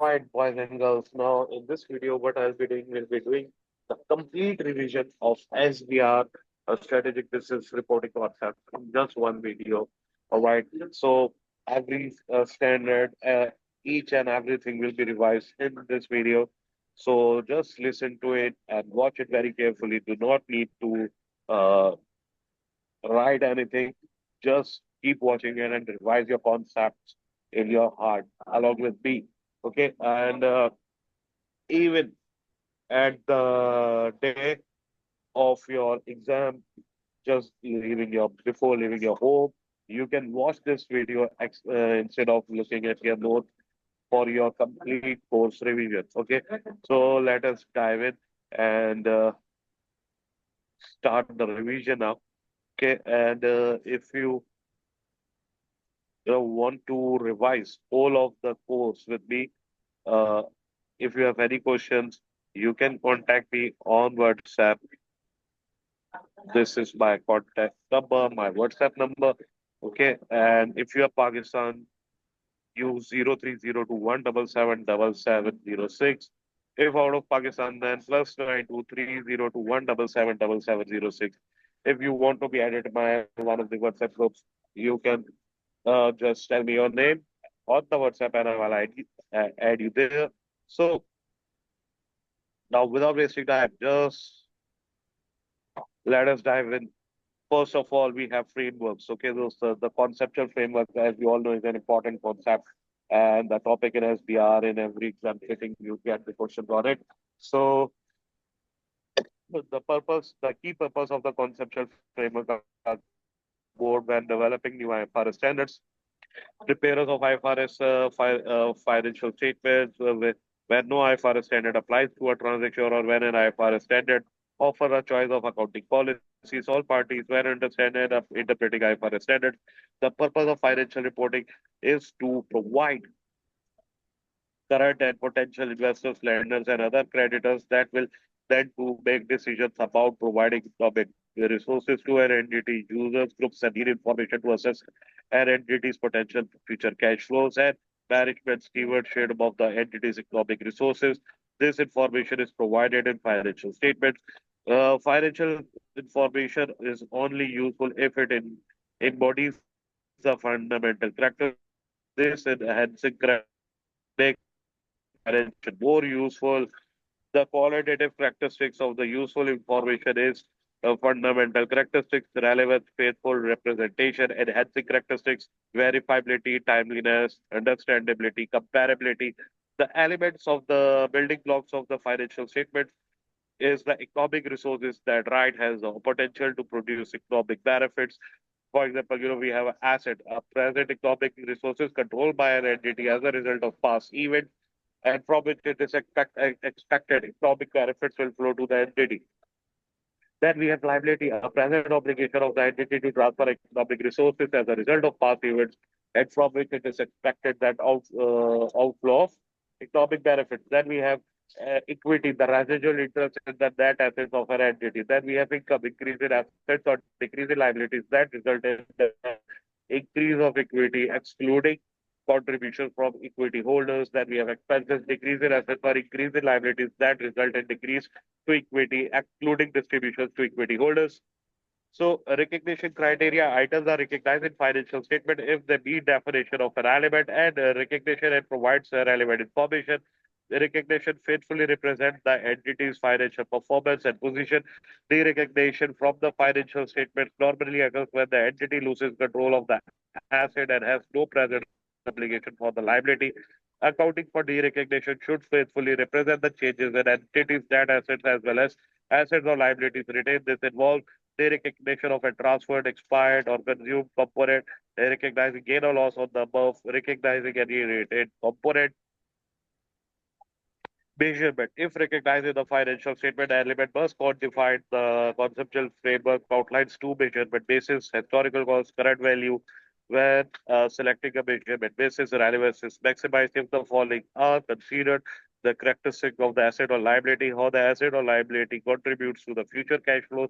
Right, boys and girls. Now, in this video, what I'll be doing will be doing the complete revision of SBR, a strategic business reporting concept, in just one video. All right. So, every standard, each and everything will be revised in this video. So, just listen to it and watch it very carefully. Do not need to uh, write anything. Just keep watching it and revise your concepts in your heart along with me. Okay. And even at the day of your exam, just leaving your before leaving your home, you can watch this video instead of looking at your notes for your complete course revision. Okay, so let us dive in and start the revision now. Okay, and if you want to revise all of the course with me, uh, if you have any questions, you can contact me on WhatsApp. This is my contact number, my WhatsApp number. Okay. And if you are Pakistan, use 0302177706. If out of Pakistan, then plus 923021777706. If you want to be added to my one of the WhatsApp groups, you can just tell me your name on the WhatsApp and I will add you there. So now without wasting time, just let us dive in. First of all, we have frameworks. Okay, those the conceptual framework, as we all know, is an important concept, and the topic in SBR in every exam sitting you get the questions on it. So the key purpose of the conceptual framework are board when developing new IFRS standards. Preparers of IFRS financial statements where no IFRS standard applies to a transaction or when an IFRS standard offer a choice of accounting policies. All parties were understanding of interpreting IFRS standards. The purpose of financial reporting is to provide current and potential investors, lenders, and other creditors that will then to make decisions about providing economic resources to an entity, users, groups, and need information to assess an entity's potential future cash flows and management stewardship of the entity's economic resources. This information is provided in financial statements. Financial information is only useful if it embodies the fundamental characteristics. This enhancing characteristics make financial more useful. The qualitative characteristics of the useful information is fundamental characteristics, relevance, faithful representation, enhancing characteristics, verifiability, timeliness, understandability, comparability. The elements of the building blocks of the financial statement is the economic resources that right has the potential to produce economic benefits. For example, we have an asset, a present economic resources controlled by an entity as a result of past events and from which it is expected economic benefits will flow to the entity. Then we have liability, a present obligation of the entity to transfer economic resources as a result of past events, and from which it is expected that outflow of economic benefits. Then we have equity, the residual interest in the net assets of an entity. Then we have income, increase in assets or decrease in liabilities that result in the increase of equity, excluding contributions from equity holders. Then we have expenses, decrease in assets or increase in liabilities that result in decrease to equity, excluding distributions to equity holders. So recognition criteria items are recognized in financial statement if they meet definition of an element and recognition and provides relevant information. The recognition faithfully represents the entity's financial performance and position. The recognition from the financial statement normally occurs when the entity loses control of the asset and has no present obligation for the liability. Accounting for derecognition should faithfully represent the changes in entities' net assets as well as assets or liabilities retained. This involves the recognition of a transferred, expired, or consumed component, recognizing gain or loss on the above, recognizing any retained component measurement. If recognized in the financial statement, element must quantify the conceptual framework outlines two measurement basis, historical cost, current value. When selecting a measurement basis, relevance is maximized if the following are considered: the characteristic of the asset or liability, how the asset or liability contributes to the future cash flows,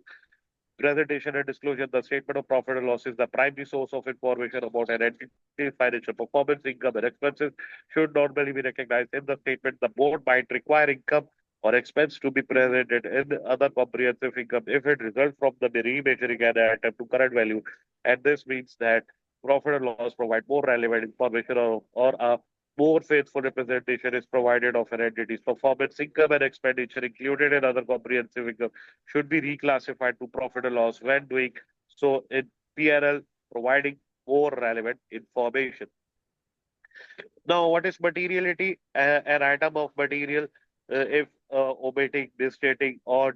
Presentation and disclosure. The statement of profit and loss is the primary source of information about an entity's financial performance, income, and expenses should normally be recognized in the statement. The board might require income or expense to be presented in other comprehensive income if it results from the remeasuring an item to current value. And this means that profit and loss provide more relevant information, or a more faithful representation is provided of an entity's performance. Income and expenditure included in other comprehensive income should be reclassified to profit and loss when doing so in PNL, providing more relevant information. Now, what is materiality? An item of material, if omitting, misstating, or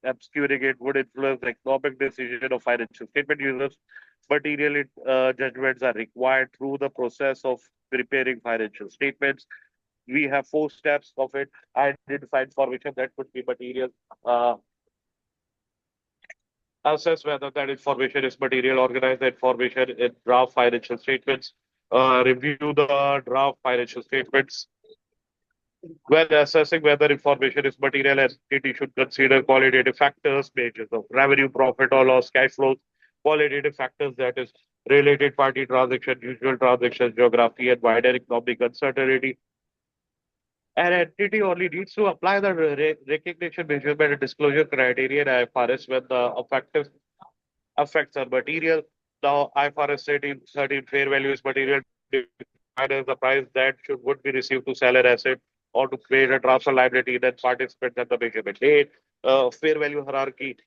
obscuring it, would influence the economic decision of financial statement users. Material judgments are required through the process of preparing financial statements. We have four steps of it: identify information that could be material, uh, assess whether that information is material, organize the information in draft financial statements, review the draft financial statements. When assessing whether information is material, an entity should consider qualitative factors, measures of revenue, profit or loss, cash flows, qualitative factors, that is related party transaction, usual transactions, geography, and wider economic uncertainty. An entity only needs to apply the recognition, measurement, and disclosure criteria in IFRS when the effective effects are material. Now, IFRS 13 fair value is material, defined as the price that would be received to sell an asset or to create a transfer liability that participants at the measurement date. Fair value hierarchy,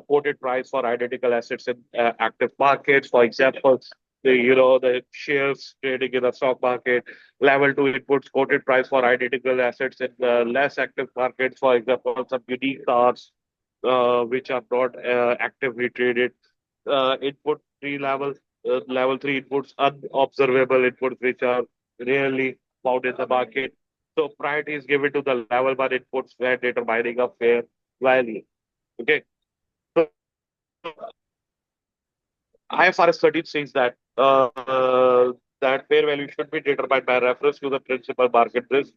quoted price for identical assets in active markets. For example, the shares trading in the stock market. Level two inputs, quoted price for identical assets in less active markets. For example, some unique cars which are not actively traded. Input three level, level three inputs, unobservable inputs, which are rarely found in the market. So priority is given to the level one inputs when determining a fair value. Okay. So IFRS 13 says that fair value should be determined by reference to the principal market risk.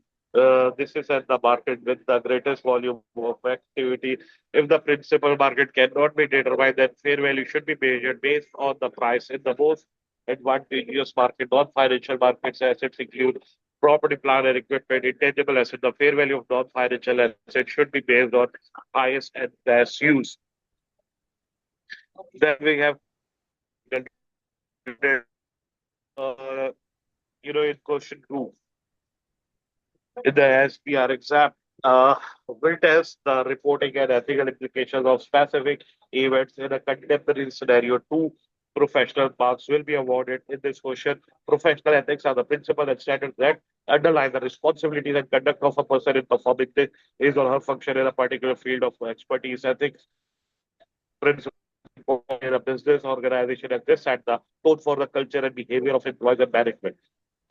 This is at the market with the greatest volume of activity. If the principal market cannot be determined, then fair value should be measured based on the price in the most advantageous market. Non-financial markets assets include property, plant, and equipment, intangible assets. The fair value of non-financial assets should be based on highest and best use. Then we have uh, in question two, in the SBR exam, will test the reporting and ethical implications of specific events in a contemporary scenario. Two professional marks will be awarded in this question. Professional ethics are the principles and standards that underlie the responsibilities and conduct of a person in performing his or her function in a particular field of expertise. Ethics principles in a business organization, and this set the tone for the culture and behavior of employees and management.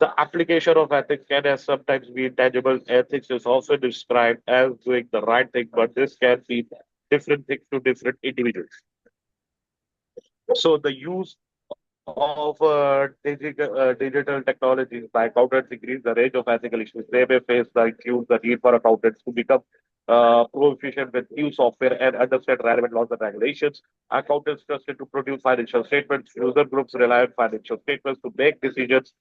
The application of ethics can sometimes be intangible. Ethics is also described as doing the right thing, but this can be different things to different individuals. So the use of digital technologies by accountants increase the range of ethical issues. They may face the include the need for accountants to become proficient with new software and understand relevant laws and regulations. Accountants trusted to produce financial statements. User groups rely on financial statements to make decisions.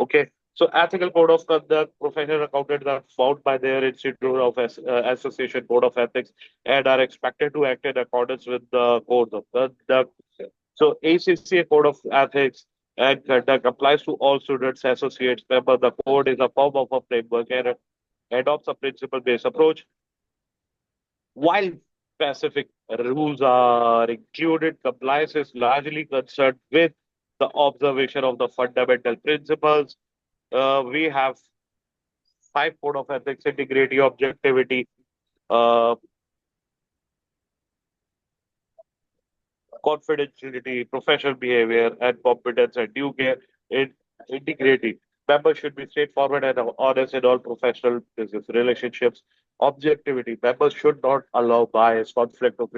Okay. So ethical code of conduct, professional accountants are found by their Institute of Association Code of Ethics and are expected to act in accordance with the code of conduct. So ACCA Code of Ethics and Conduct applies to all students, associates, members. The code is a form of a framework and adopts a principle-based approach. While specific rules are included, compliance is largely concerned with the observation of the fundamental principles. We have five code of ethics: integrity, objectivity, uh, confidentiality, professional behavior, and competence and due care in integrity. Members should be straightforward and honest in all professional business relationships. Objectivity. Members should not allow bias, conflict of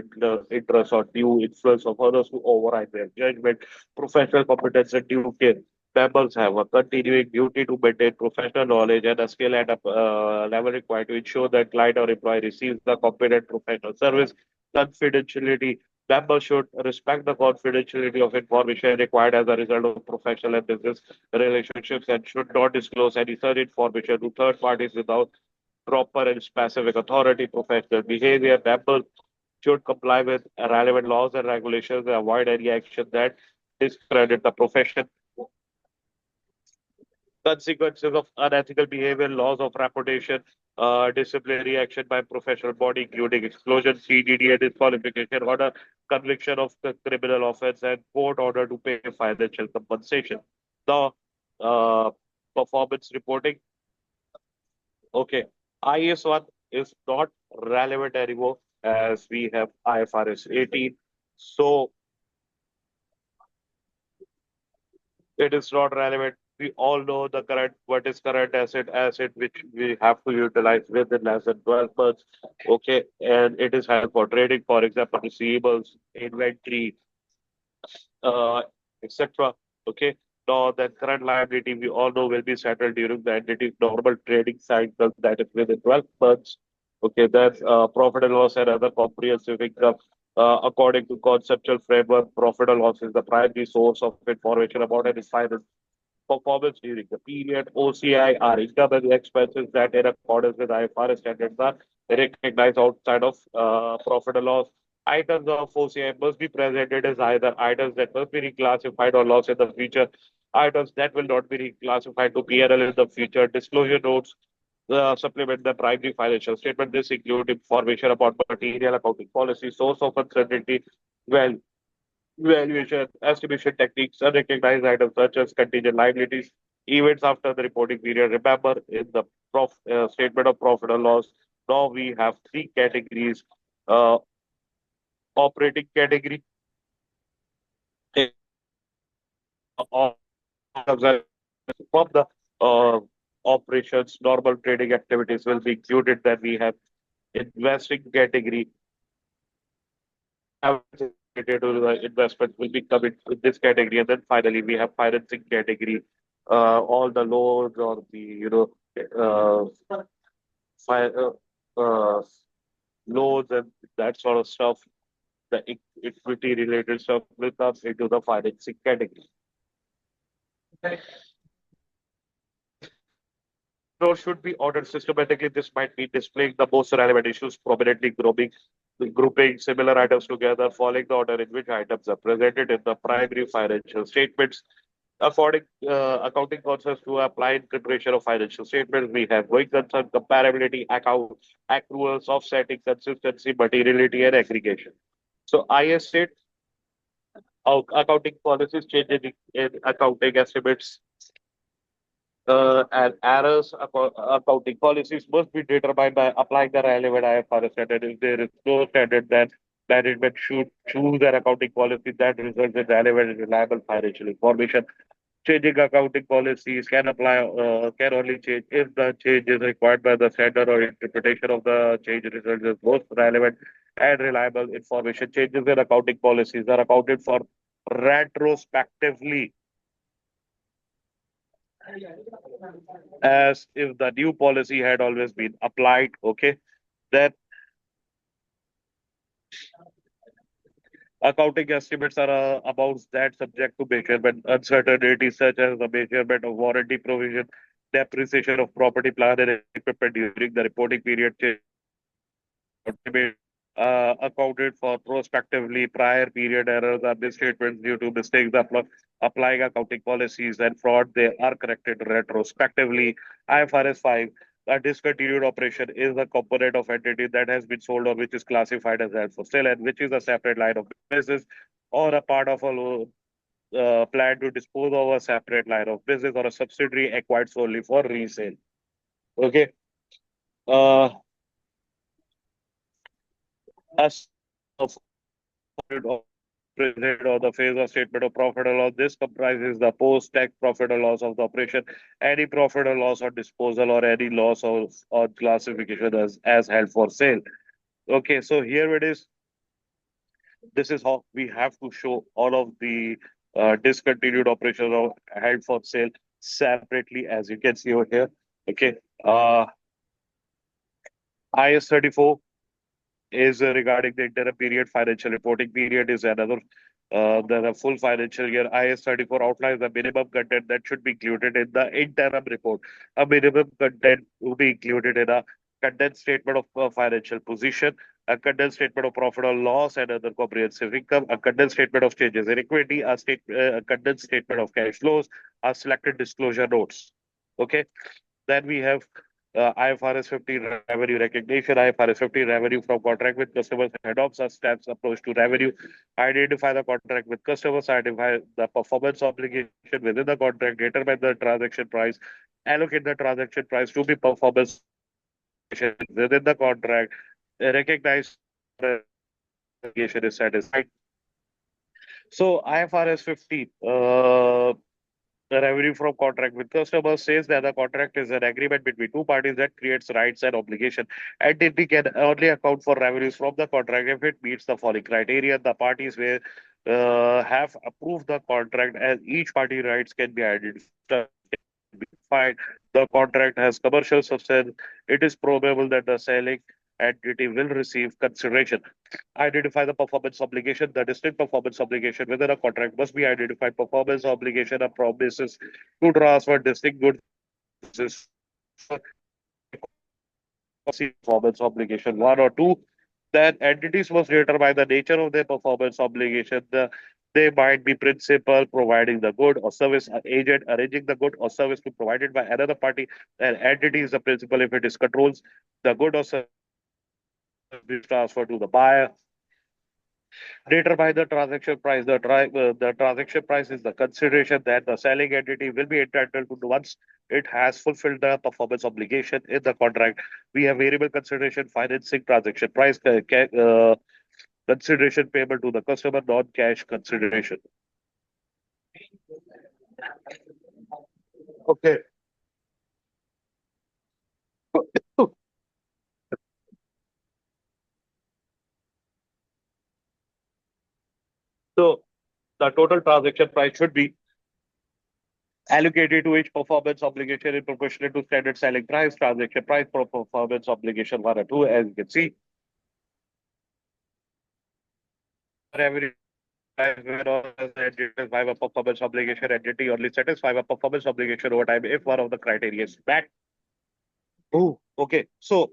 interest, or due influence of others to override their judgment. Professional competence and due care. Members have a continuing duty to maintain professional knowledge and a skill at a level required to ensure that client or employee receives the competent professional service. Confidentiality. Members should respect the confidentiality of information required as a result of professional and business relationships and should not disclose any such information to third parties without proper and specific authority. Professional behavior. Members should comply with relevant laws and regulations and avoid any action that discredit the profession. Consequences of unethical behavior, loss of reputation, disciplinary action by professional body, including exclusion, CDD, and disqualification order, conviction of the criminal offense, and court order to pay financial compensation. The uh, performance reporting. Okay, IS1 is not relevant anymore as we have IFRS 18. So it is not relevant. We all know the current what is current asset which we have to utilize within less than 12 months. Okay, and it is held for trading, for example, receivables, inventory, uh, etc. Okay. Now, the current liability we all know will be settled during the entity's normal trading cycle, that is within 12 months. Okay, that's profit and loss and other comprehensive income. According to conceptual framework, profit and loss is the primary source of information about any finance performance during the period. OCI are income and expenses that, in accordance with IFRS standards, are recognized outside of profit and loss. Items of OCI must be presented as either items that must be reclassified or lost in the future, items that will not be reclassified to PNL in the future. Disclosure notes supplement the primary financial statement. This include information about material accounting policy, source of uncertainty, well, valuation, estimation techniques, unrecognized items such as contingent liabilities, events after the reporting period. Remember, in the statement of profit or loss, now we have three categories. Uh, Operating category, all from the uh, operations, normal trading activities will be included. Then we have investing category, everything related to the investment will be coming in this category. And then finally, we have financing category, all the loans or the, fi- uh, uh, loans and that sort of stuff, the equity related stuff will come into the financing category. Or should be ordered systematically. This might mean displaying the most relevant issues, prominently grouping similar items together, following the order in which items are presented in the primary financial statements. According accounting concepts to apply in preparation of financial statements, we have going concern, comparability, accruals, offsetting, consistency, materiality, and aggregation. So IS state accounting policies change in accounting estimates and errors accounting policies must be determined by applying the relevant IFRS standard. If there is no standard, then management should choose an accounting policy that results in relevant and reliable financial information. Changing accounting policies can only change if the change is required by the standard or interpretation of the change results in most relevant and reliable information. Changes in accounting policies are accounted for retrospectively as if the new policy had always been applied. Okay, then accounting estimates are amounts that subject to measurement uncertainty, such as the measurement of warranty provision, depreciation of property, plant, and equipment during the reporting period. Accounted for prospectively. Prior period errors are misstatements due to mistakes applying accounting policies and fraud. They are corrected retrospectively. IFRS 5, a discontinued operation is a component of entity that has been sold or which is classified as held for sale and which is a separate line of business or a part of a plan to dispose of a separate line of business or a subsidiary acquired solely for resale. Okay. Uh, as of present or the phase of statement of profit or loss. This comprises the post-tax profit or loss of the operation, any profit or loss on disposal, or any loss of on classification as held for sale. Okay, so here it is. This is how we have to show all of the discontinued operations or held for sale separately, as you can see over here. Okay, IS 34. is regarding the interim period. Financial reporting period is another. The full financial year. IS 34 outlines the minimum content that should be included in the interim report. A minimum content will be included in a condensed statement of financial position, a condensed statement of profit or loss and other comprehensive income, a condensed statement of changes in equity, a condensed statement of cash flows, a selected disclosure notes. Okay. Then we have IFRS 15 revenue recognition. IFRS 15 revenue from contract with customers adopts a steps approach to revenue. Identify the contract with customers, identify the performance obligation within the contract, determine the transaction price, allocate the transaction price to be performance obligation within the contract, recognize obligation is satisfied. So IFRS 15, the revenue from contract with customers says that the contract is an agreement between two parties that creates rights and obligation. Entity can only account for revenues from the contract if it meets the following criteria. The parties will have approved the contract, and each party rights can be identified. The contract has commercial substance. It is probable that the selling entity will receive consideration. Identify the performance obligation. The distinct performance obligation within a contract must be identified. Performance obligation are promises to transfer distinct goods performance obligation one or two. Then entities must determine the nature of their performance obligation. They might be principal providing the good or service, agent arranging the good or service to be provided by another party. An entity is the principal if it is controls the good or service transferred to the buyer. Determine the transaction price. The transaction price is the consideration that the selling entity will be entitled to once it has fulfilled the performance obligation in the contract. We have variable consideration, financing, transaction price, consideration payable to the customer, non-cash consideration. Okay. So the total transaction price should be allocated to each performance obligation in proportion to standard selling price, transaction price for performance obligation one or two. As you can see, revenue satisfy a performance obligation entity only satisfy a performance obligation over time if one of the criteria is met. Oh, okay. So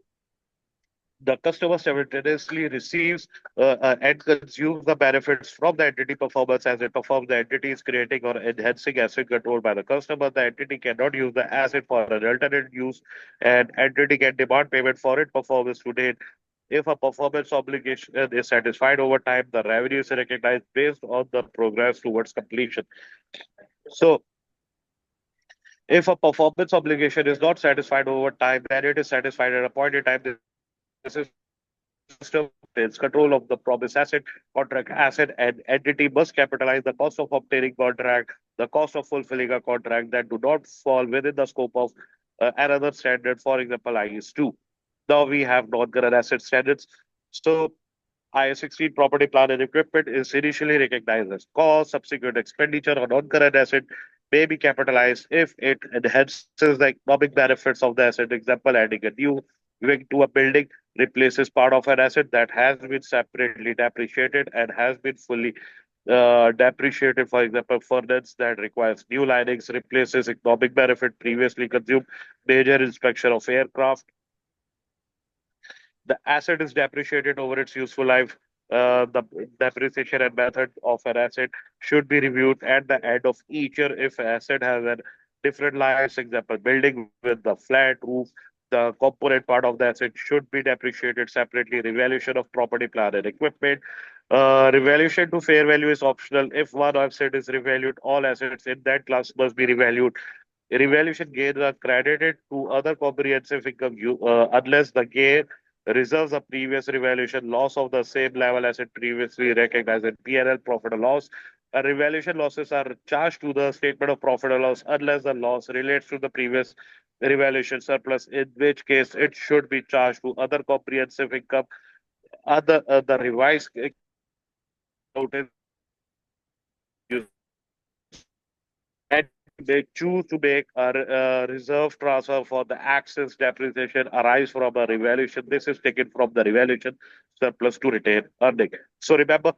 the customer simultaneously receives and consumes the benefits from the entity performance as it performs. The entity is creating or enhancing asset controlled by the customer. The entity cannot use the asset for an alternate use, and entity can demand payment for its performance to date. If a performance obligation is satisfied over time, the revenue is recognized based on the progress towards completion. So, if a performance obligation is not satisfied over time, then it is satisfied at a point in time. This is system takes control of the promised asset, contract asset, and entity must capitalize the cost of obtaining contract, the cost of fulfilling a contract that do not fall within the scope of another standard, for example, IS2. Now we have non-current asset standards. So IS16 property, plant, and equipment is initially recognized as cost. Subsequent expenditure on non-current asset may be capitalized if it enhances the economic benefits of the asset. Example, adding a new wing to a building replaces part of an asset that has been separately depreciated and has been fully depreciated. For example, furnace that requires new linings replaces economic benefit previously consumed. Major inspection of aircraft, the asset is depreciated over its useful life. The depreciation and method of an asset should be reviewed at the end of each year if an asset has a different lives. Example, building with the flat roof, the component part of the asset should be depreciated separately. Revaluation of property, plant, and equipment. Revaluation to fair value is optional. If one asset is revalued, all assets in that class must be revalued. Revaluation gains are credited to other comprehensive income unless the gain reserves a previous revaluation loss of the same level as it previously recognized in P&L profit or loss. Revaluation losses are charged to the statement of profit or loss unless the loss relates to the previous revaluation surplus, in which case it should be charged to other comprehensive income. Other the revised notice may choose to make a reserve transfer for the excess depreciation arise from a revaluation. This is taken from the revaluation surplus to retain earning. So remember,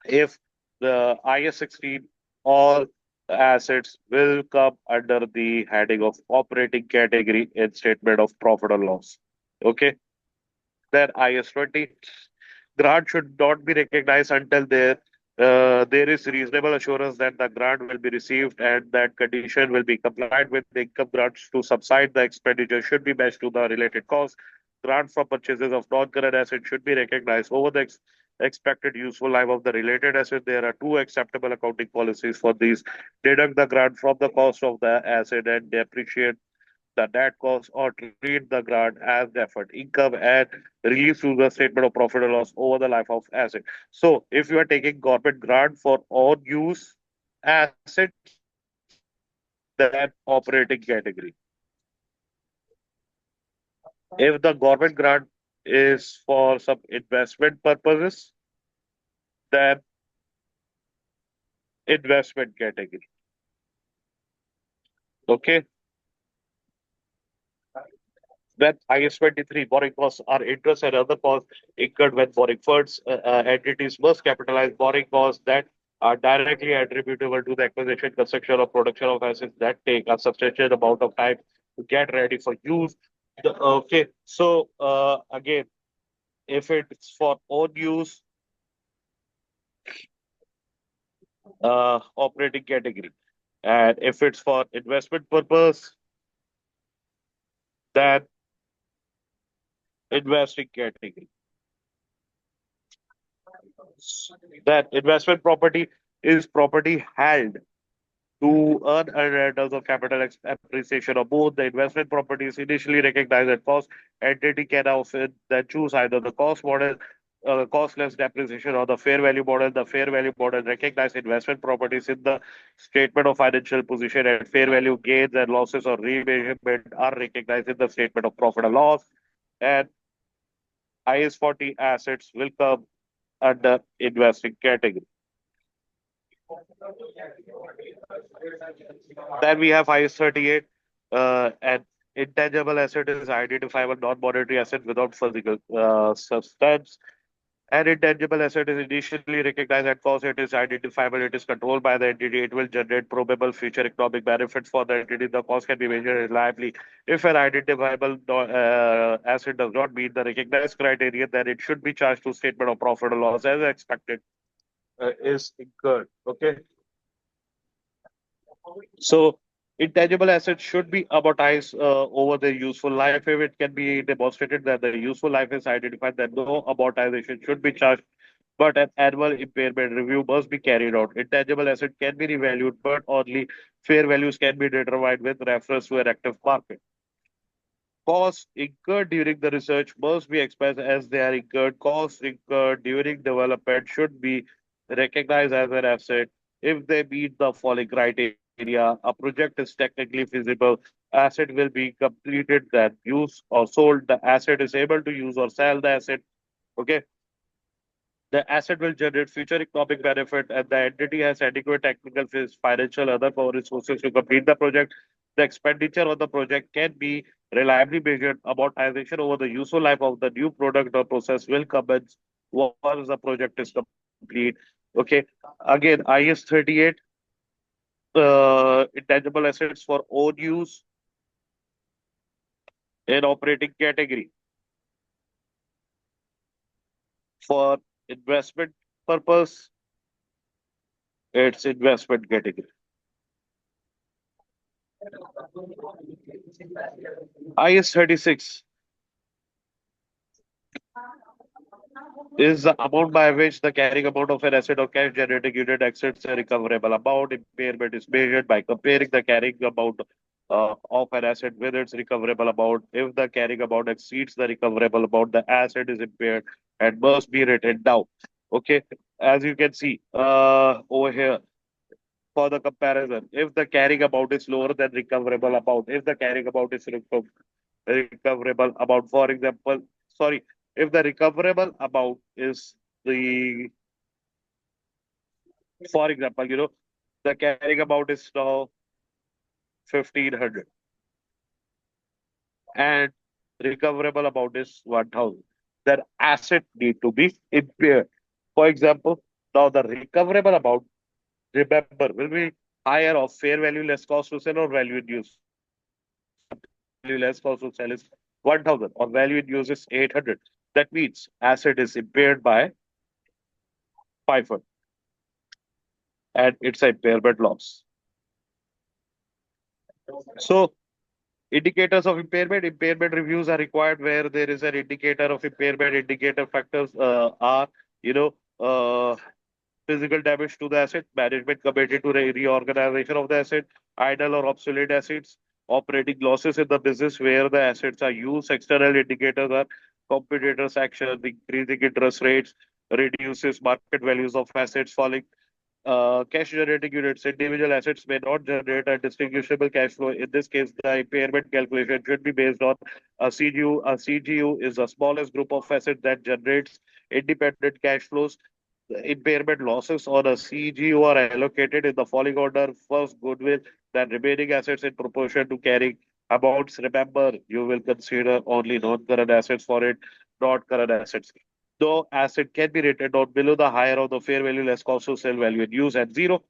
if the IS 16, all assets will come under the heading of operating category in statement of profit or loss. Okay. Then IS 20, grant should not be recognized until there is reasonable assurance that the grant will be received and that condition will be complied with. The income grants to subside the expenditure should be matched to the related cost. Grant for purchases of non-current assets should be recognized over the expected useful life of the related asset. There are two acceptable accounting policies for these: deduct the grant from the cost of the asset and depreciate the net cost, or treat the grant as deferred income and release through the statement of profit or loss over the life of asset. So if you are taking government grant for own use assets, then operating category. If the government grant is for some investment purposes, then investment category. Okay. When IS 23 borrowing costs are interest and other costs incurred when borrowing funds, entities must capitalize borrowing costs that are directly attributable to the acquisition, construction, or production of assets that take a substantial amount of time to get ready for use. Okay, so again, if it's for own use, operating category, and if it's for investment purpose, then investing category. That investment property is property held to earn a rentals of capital appreciation of both the investment properties initially recognized at cost. Entity can often then choose either the cost model, costless depreciation, or the fair value model. The fair value model recognize investment properties in the statement of financial position, and fair value gains and losses or remeasurement are recognized in the statement of profit and loss. And IS 40 assets will come under investing category. Then we have IS 38, an intangible asset is identifiable non-monetary asset without physical substance. An intangible asset is initially recognized at cost. It is identifiable. It is controlled by the entity. It will generate probable future economic benefits for the entity. The cost can be measured reliably. If an identifiable asset does not meet the recognized criteria, then it should be charged to statement of profit or loss as expected is incurred. Okay. So intangible assets should be amortized over their useful life. If it can be demonstrated that the useful life is identified, then no amortization should be charged, but an annual impairment review must be carried out. Intangible asset can be revalued, but only fair values can be determined with reference to an active market. Costs incurred during the research must be expressed as they are incurred. Costs incurred during development should be recognized as an asset if they meet the following criteria. A project is technically feasible, asset will be completed, then used or sold. The asset is able to use or sell the asset. Okay. The asset will generate future economic benefit, and the entity has adequate technical, financial, other power resources to complete the project. The expenditure on the project can be reliably measured. Amortization over the useful life of the new product or process will commence once the project is complete. Okay. Again, IS 38, intangible assets for own use in operating category. For investment purpose, it's investment category. IS 36 is the amount by which the carrying amount of an asset or cash generating unit exceeds a recoverable amount. Impairment is measured by comparing the carrying amount of an asset with its recoverable amount. If the carrying amount exceeds the recoverable amount, the asset is impaired and must be written down. Okay, as you can see over here, for the comparison, if the carrying amount is lower than recoverable amount, if the carrying amount is recoverable amount, for example, sorry, if the recoverable amount is for example, the carrying amount is now 1500 and recoverable amount is 1000. Then asset need to be impaired. For example, now the recoverable amount, remember, will be higher of fair value less cost to sell or value in use. Value less cost to sell is 1000 or value in use is 800. That means asset is impaired by 500 and it's a impairment loss. So indicators of impairment, impairment reviews are required where there is an indicator of impairment. Indicator factors are, you know, physical damage to the asset, management committed to reorganization of the asset, idle or obsolete assets, operating losses in the business where the assets are used. External indicators are competitors' action, increasing interest rates, reduces market values of assets falling. Cash generating units, individual assets may not generate a distinguishable cash flow. In this case, the impairment calculation should be based on a CGU. A CGU is the smallest group of assets that generates independent cash flows. The impairment losses on a CGU are allocated in the following order. First, goodwill, then remaining assets in proportion to carrying amounts. Remember, you will consider only non-current assets for it, not current assets. Though asset can be rated down below the higher of the fair value less cost of sale value in use at zero.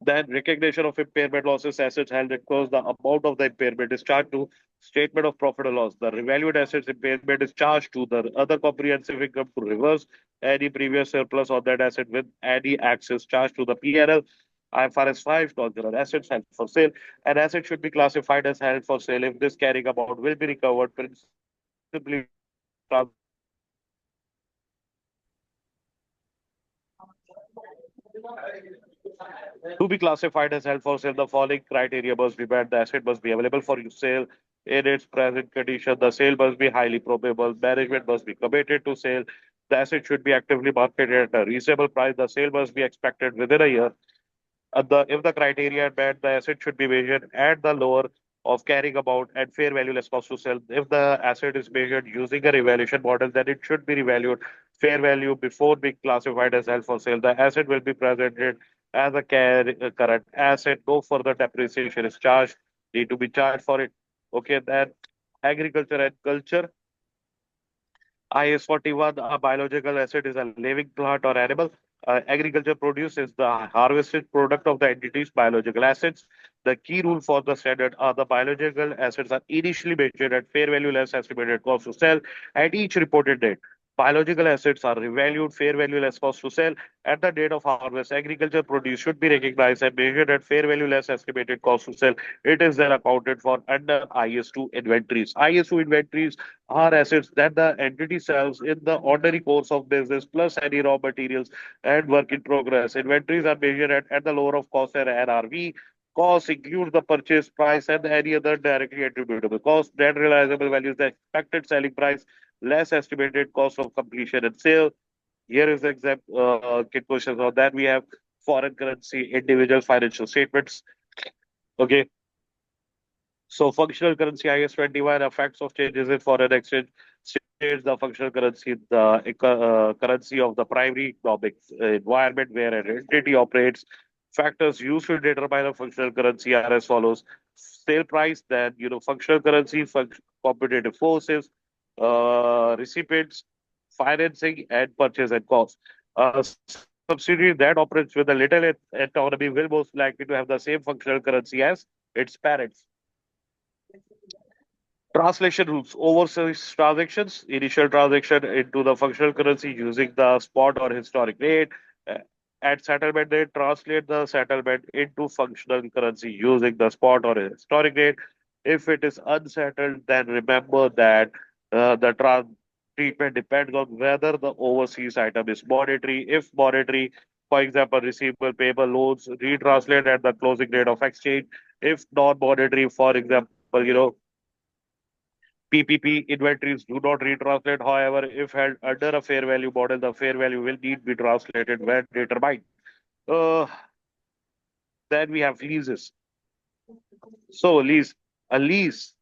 Then recognition of impairment losses, assets held at close, the amount of the impairment is charged to statement of profit or loss. The revalued assets impairment is charged to the other comprehensive income to reverse any previous surplus on that asset with any access charged to the P&L. IFRS 5, non-current assets held for sale. An asset should be classified as held for sale if this carrying amount will be recovered principally to be classified as held for sale, the following criteria must be met. The asset must be available for sale in its present condition. The sale must be highly probable. Management must be committed to sale. The asset should be actively marketed at a reasonable price. The sale must be expected within a year. If the criteria are met, the asset should be measured at the lower of carrying amount and fair value less cost to sell. If the asset is measured using a revaluation model, then it should be revalued fair value before being classified as held for sale. The asset will be presented as a current asset. No further depreciation is charged, need to be charged for it. Okay, then agriculture and culture. IS 41, a biological asset is a living plant or animal. Agriculture produce is the harvested product of the entity's biological assets. The key rule for the standard are the biological assets are initially measured at fair value less estimated cost to sell at each reported date. Biological assets are revalued fair value less cost to sell at the date of harvest. Agriculture produce should be recognized and measured at fair value less estimated cost to sell. It is then accounted for under IS2 inventories. IS2 inventories are assets that the entity sells in the ordinary course of business plus any raw materials and work in progress. Inventories are measured at the lower of cost and NRV. Cost includes the purchase price and any other directly attributable cost. Net realizable value is the expected selling price less estimated cost of completion and sale. Here is the kit questions on that. We have foreign currency, individual financial statements. Okay, so functional currency IS 21 effects of changes in foreign exchange states the functional currency, the currency of the primary economic environment where an entity operates. Factors used to determine a functional currency are as follows: sale price, then functional currency, competitive forces, recipients, financing, and purchase and cost. A subsidiary that operates with a little autonomy will most likely to have the same functional currency as its parents. Translation rules, overseas transactions, initial transaction into the functional currency using the spot or historic rate. Uh, At settlement, they translate the settlement into functional currency using the spot or historic rate. If it is unsettled, then remember that the treatment depends on whether the overseas item is monetary. If monetary, for example, receivable, payable, loans, retranslate at the closing rate of exchange. If non-monetary, for example, PPP inventories do not retranslate. However, if held under a fair value model, the fair value will need be translated when determined. Uh, then we have leases. So a lease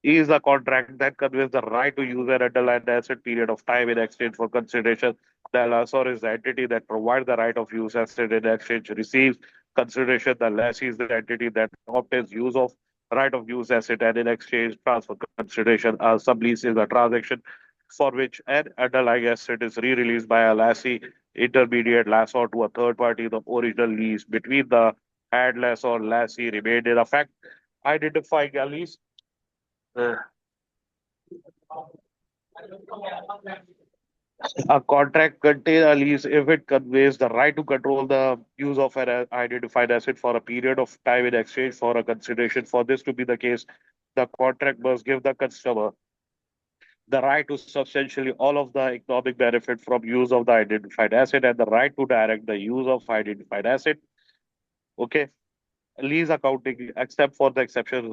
is a contract that conveys the right to use an underlying asset period of time in exchange for consideration. The lessor is the entity that provides the right of use asset in exchange receives consideration, the lessee is the entity that obtains use of right of use asset and in exchange transfer consideration. A sublease is a transaction for which an underlying asset is re-released by a lessee, intermediate lessor to a third party. The original lease between the head lessor and lessee remained in effect, identifying a lease. Uh, A contract contains a lease if it conveys the right to control the use of an identified asset for a period of time in exchange for a consideration. For this to be the case, the contract must give the customer the right to substantially all of the economic benefit from use of the identified asset and the right to direct the use of identified asset. Okay. Lease accounting, except for the exceptions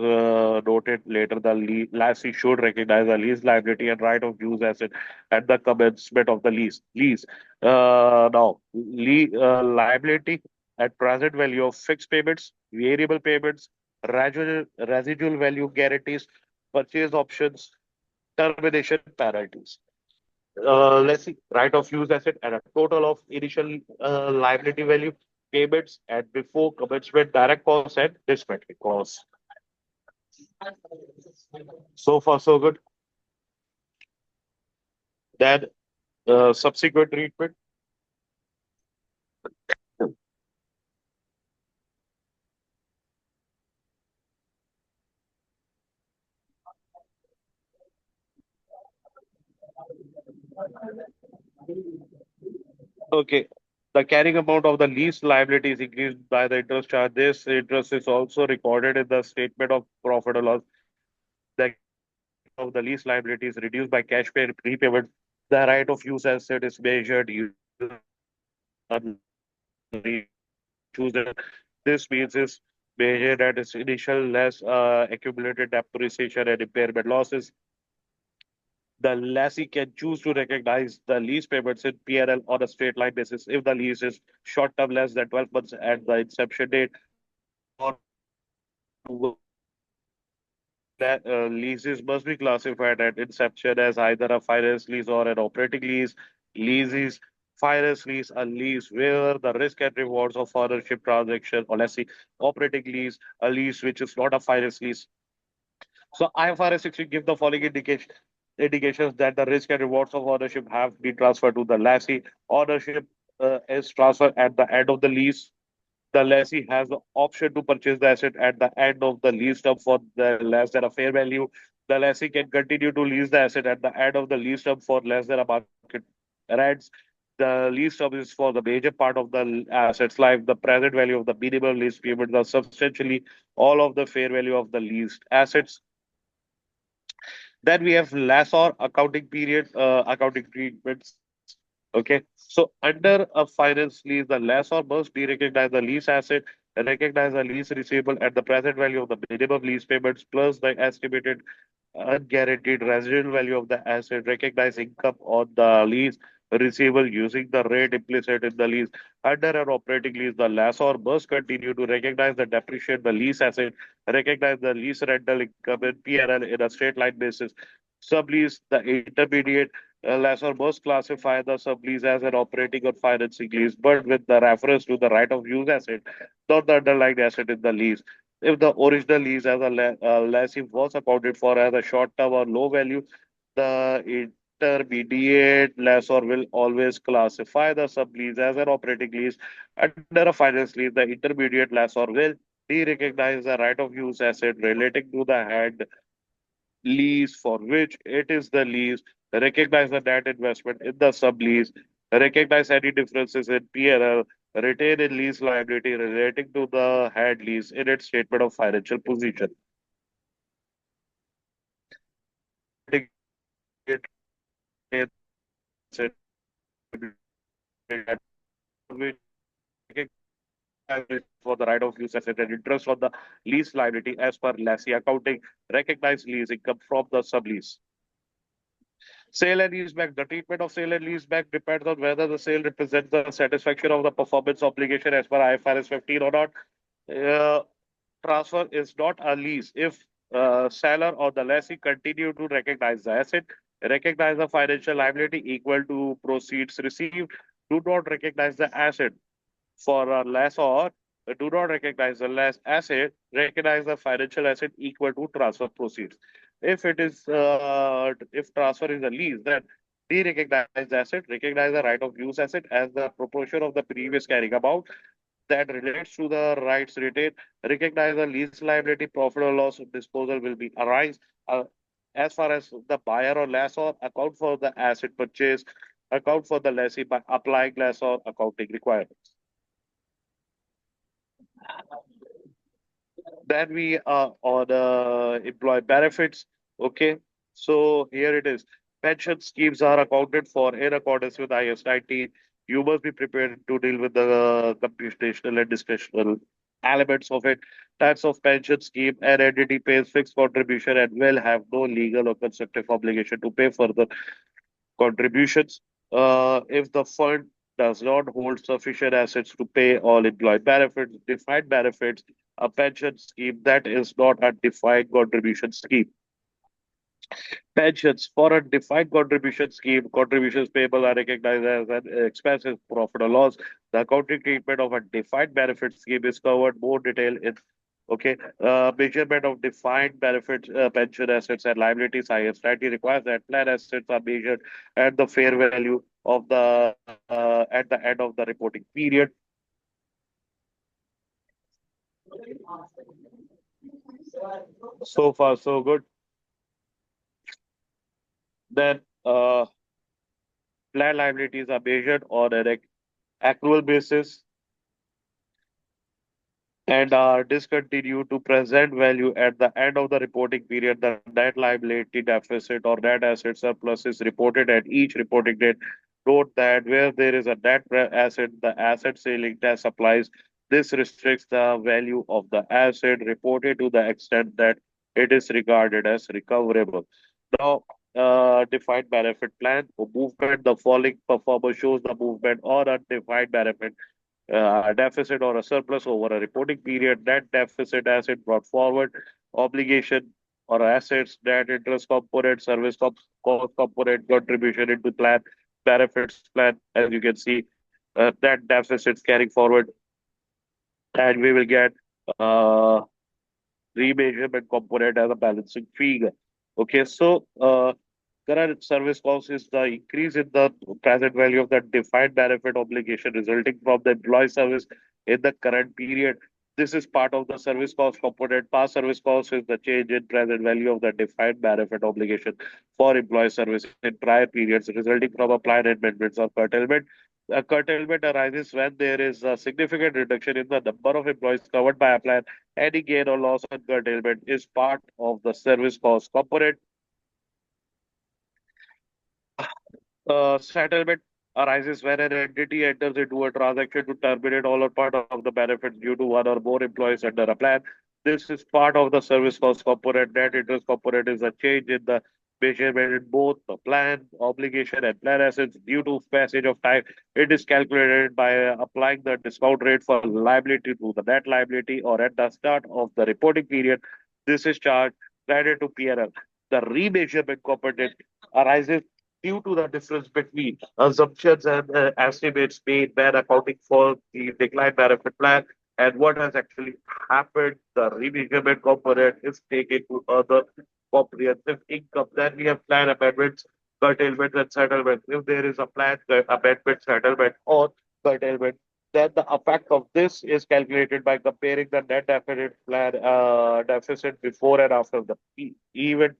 noted later, the lessee should recognize the lease liability and right of use asset at the commencement of the lease. Liability at present value of fixed payments, variable payments, residual value guarantees, purchase options, termination penalties. Let's see, right of use asset and a total of initial liability value, payments, and before commencement, direct costs and discretionary costs. So far, so good. Then subsequent treatment. Okay. The carrying amount of the lease liability is increased by the interest charge. This interest is also recorded in the statement of profit or loss. The amount of the lease liability is reduced by cash pay repayment. The right of use asset is measured using choose. This means is measured at its initial less accumulated depreciation and impairment losses. The lessee can choose to recognize the lease payments in P&L on a straight line basis if the lease is short term less than 12 months at the inception date, or that leases must be classified at inception as either a finance lease or an operating lease. Leases, finance lease, a lease where the risk and rewards of ownership transaction, or let's say operating lease, a lease which is not a finance lease. So IFRS 16 give the following indications that the risk and rewards of ownership have been transferred to the lessee. Ownership is transferred at the end of the lease. The lessee has the option to purchase the asset at the end of the lease term for the less than a fair value. The lessee can continue to lease the asset at the end of the lease term for less than a market rents. The lease term is for the major part of the asset's life. The present value of the minimum lease payment are substantially all of the fair value of the leased assets. Then we have lessor accounting treatments. Okay. So under a finance lease, the lessor must be recognize the lease asset, recognize the lease receivable at the present value of the minimum lease payments plus the estimated unguaranteed residual value of the asset, recognize income on the lease receivable using the rate implicit in the lease. Under an operating lease, the lessor must continue to recognize the depreciate the lease asset, recognize the lease rental income in P&L in a straight line basis. Sublease, the intermediate lessor must classify the sublease as an operating or financing lease, but with the reference to the right of use asset, not the underlying asset in the lease. If the original lease as a lessee was accounted for as a short term or low value, the intermediate lessor will always classify the sublease as an operating lease. Under a finance lease, the intermediate lessor will de-recognize the right of use asset relating to the head lease for which it is the lease, recognize the net investment in the sublease, recognize any differences in P&L, retain a lease liability relating to the head lease in its statement of financial position. For the right of use asset and interest on the lease liability as per lessee accounting, recognize lease income from the sublease. Sale and leaseback. The treatment of sale and leaseback depends on whether the sale represents the satisfaction of the performance obligation as per IFRS 15 or not. Uh, Transfer is not a lease if seller or the lessee continue to recognize the asset, recognize the financial liability equal to proceeds received, do not recognize the asset for a lessor. do not recognize the less asset, recognize the financial asset equal to transfer proceeds. If transfer is a lease, then de-recognize the asset, recognize the right of use asset as the proportion of the previous carrying amount that relates to the rights retained, recognize the lease liability, profit or loss of disposal will be arise. Uh, as far as the buyer or lessor, account for the asset purchase, account for the lessee by applying lessor accounting requirements. Then we are on employee benefits. Okay, so here it is. Pension schemes are accounted for in accordance with IS 19. You must be prepared to deal with the computational and discretional elements of it. Types of pension scheme, an entity pays fixed contribution and will have no legal or constructive obligation to pay further contributions. If the fund does not hold sufficient assets to pay all employee benefits, defined benefits, a pension scheme that is not a defined contribution scheme. Pensions for a defined contribution scheme, contributions payable are recognized as an expense in profit or loss. The accounting treatment of a defined benefit scheme is covered more detail in okay. Measurement of defined benefit pension assets and liabilities. IS 90 requires that plan assets are measured at the fair value of the at the end of the reporting period. So far, so good. Then plan liabilities are measured on an accrual basis and are discontinued to present value at the end of the reporting period. The net liability deficit or net asset surplus is reported at each reporting date. Note that where there is a net asset, the asset ceiling test applies. This restricts the value of the asset reported to the extent that it is regarded as recoverable. Now, defined benefit plan for movement, the following performer shows the movement or undefined benefit deficit or a surplus over a reporting period, net deficit asset brought forward, obligation or assets, net interest component, cost component, contribution into plan, benefits plan, as you can see, net deficits carrying forward, and we will get uh, remeasurement component as a balancing figure. Okay, so current service cost is the increase in the present value of the defined benefit obligation resulting from the employee service in the current period. This is part of the service cost component. Past service cost is the change in present value of the defined benefit obligation for employee service in prior periods resulting from a plan amendments or curtailment. A curtailment arises when there is a significant reduction in the number of employees covered by a plan. Any gain or loss on curtailment is part of the service cost component. Settlement arises when an entity enters into a transaction to terminate all or part of the benefits due to one or more employees under a plan. This is part of the service cost component. Net interest component is a change in the measurement in both the plan obligation and plan assets due to passage of time. It is calculated by applying the discount rate for liability to the net liability or at the start of the reporting period. This is charged credit to P&L. The remeasurement component arises due to the difference between assumptions and estimates made when accounting for the decline benefit plan and what has actually happened. The remeasurement component is taken to other comprehensive income. Then we have plan amendments, curtailment, and settlement. If there is a plan amendment, settlement, or curtailment, then the effect of this is calculated by comparing the net deficit plan deficit before and after the event.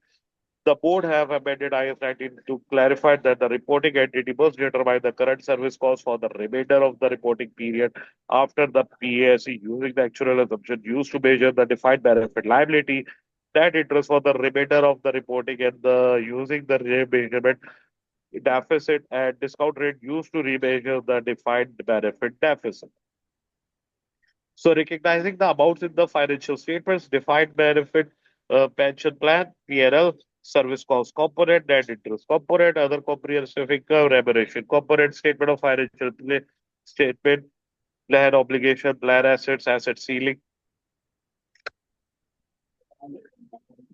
The board have amended IS 19 to clarify that the reporting entity must determine the current service cost for the remainder of the reporting period after the PASE using the actual assumption used to measure the defined benefit liability, net interest for the remainder of the reporting, and the using the remeasurement deficit and discount rate used to remeasure the defined benefit deficit. So recognizing the amounts in the financial statements, defined benefit pension plan, PNL, service cost component, net interest component, other comprehensive income, remuneration component, statement of financial statement, plan obligation, plan assets, asset ceiling.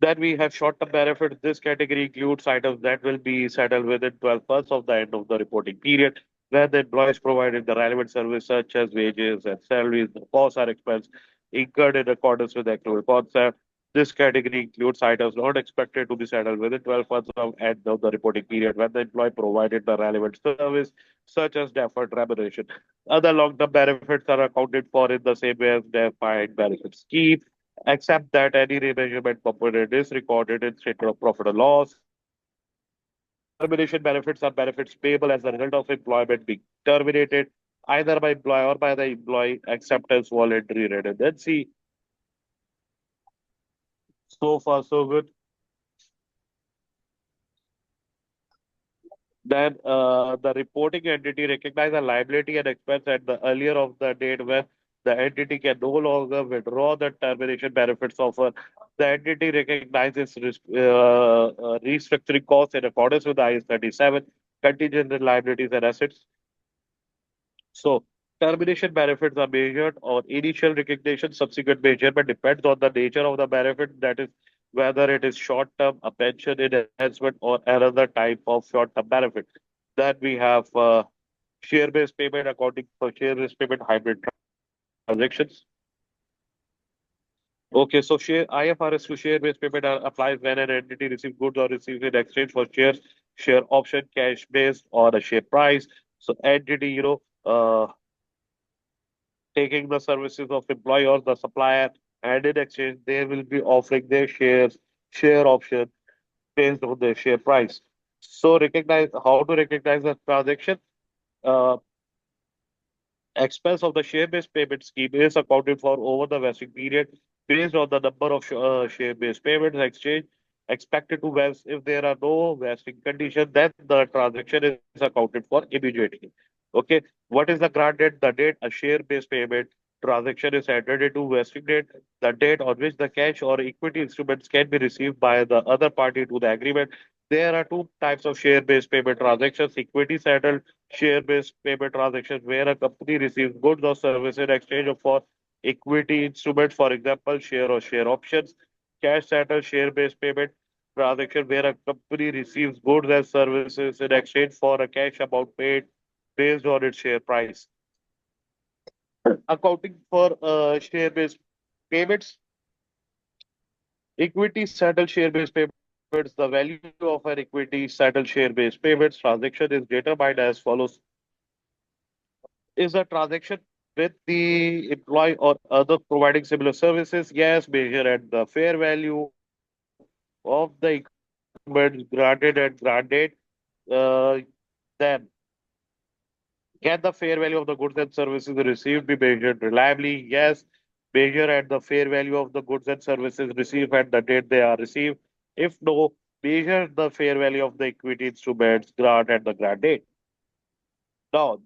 Then we have short-term benefit. This category includes items that will be settled within 12 months of the end of the reporting period. where the employees provided the relevant service such as wages and salaries, the costs are expense incurred in accordance with the actual concept. This category includes items not expected to be settled within 12 months of end of the reporting period when the employee provided the relevant service, such as deferred remuneration. Other long-term benefits are accounted for in the same way as defined benefit scheme, except that any remeasurement component is recorded in statement of profit or loss. Termination benefits are benefits payable as a result of employment being terminated, either by employer or by the employee acceptance voluntary redundancy. So far, so good. Then the reporting entity recognize a liability and expense at the earlier of the date when the entity can no longer withdraw the termination benefits offer. The entity recognizes restructuring costs in accordance with IS 37, contingent liabilities and assets. So termination benefits are measured on initial recognition, subsequent measurement depends on the nature of the benefit, that is whether it is short-term, a pension enhancement, or another type of short-term benefit. Then we have share-based payment accounting for share-based payment hybrid transactions. Okay, so share IFRS to share-based payment applies when an entity receives goods or receives in exchange for shares, share option, cash based on a share price. So entity, taking the services of employee or the supplier, and in exchange, they will be offering their shares, share option based on their share price. So recognize how to recognize the transaction. Uh, Expense of the share-based payment scheme is accounted for over the vesting period based on the number of share-based payments exchange expected to vest. If there are no vesting conditions, then the transaction is accounted for immediately. Okay. What is the grant date? The date a share-based payment transaction is entered into vesting date, the date on which the cash or equity instruments can be received by the other party to the agreement. There are two types of share-based payment transactions: equity settled share-based payment transactions where a company receives goods or services in exchange for equity instruments, for example, share or share options. Cash settled share-based payment transaction where a company receives goods and services in exchange for a cash amount paid based on its share price. Accounting for share-based payments, equity settled share-based payments, the value of an equity settled share-based payments transaction is determined as follows: is a transaction with the employee or other providing similar services? Yes, measure at the fair value of the equipment granted at grant date. Then, can the fair value of the goods and services received be measured reliably? Yes, measure at the fair value of the goods and services received at the date they are received. If no, measure the fair value of the equity instruments grant at the grant date. Now,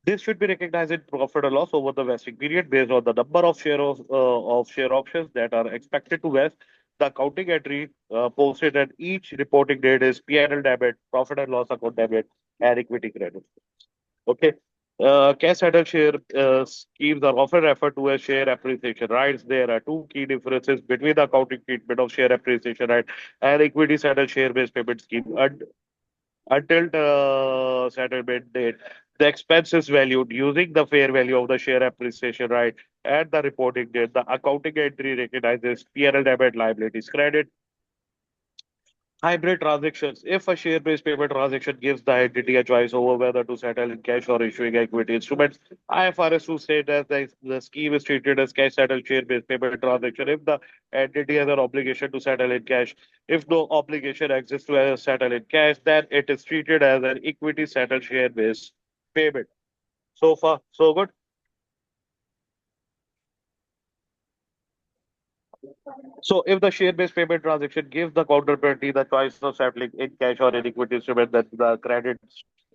this should be recognized in profit or loss over the vesting period based on the number of share options that are expected to vest. The accounting entry posted at each reporting date is P&L debit, profit and loss account debit, and equity credit. Okay. Cash settled share schemes are often referred to as share appreciation rights. There are two key differences between the accounting treatment of share appreciation right and equity settled share-based payment scheme. Until the settlement date, the expense is valued using the fair value of the share appreciation right at the reporting date. The accounting entry recognizes P&L debit, liabilities credit. Hybrid transactions. If a share-based payment transaction gives the entity a choice over whether to settle in cash or issuing equity instruments, IFRS 2 says that the scheme is treated as cash settled share-based payment transaction if the entity has an obligation to settle in cash. If no obligation exists to settle in cash, then it is treated as an equity settled share-based payment. So far, so good. So if the share-based payment transaction gives the counterparty the choice of settling in cash or in equity instrument, then the credit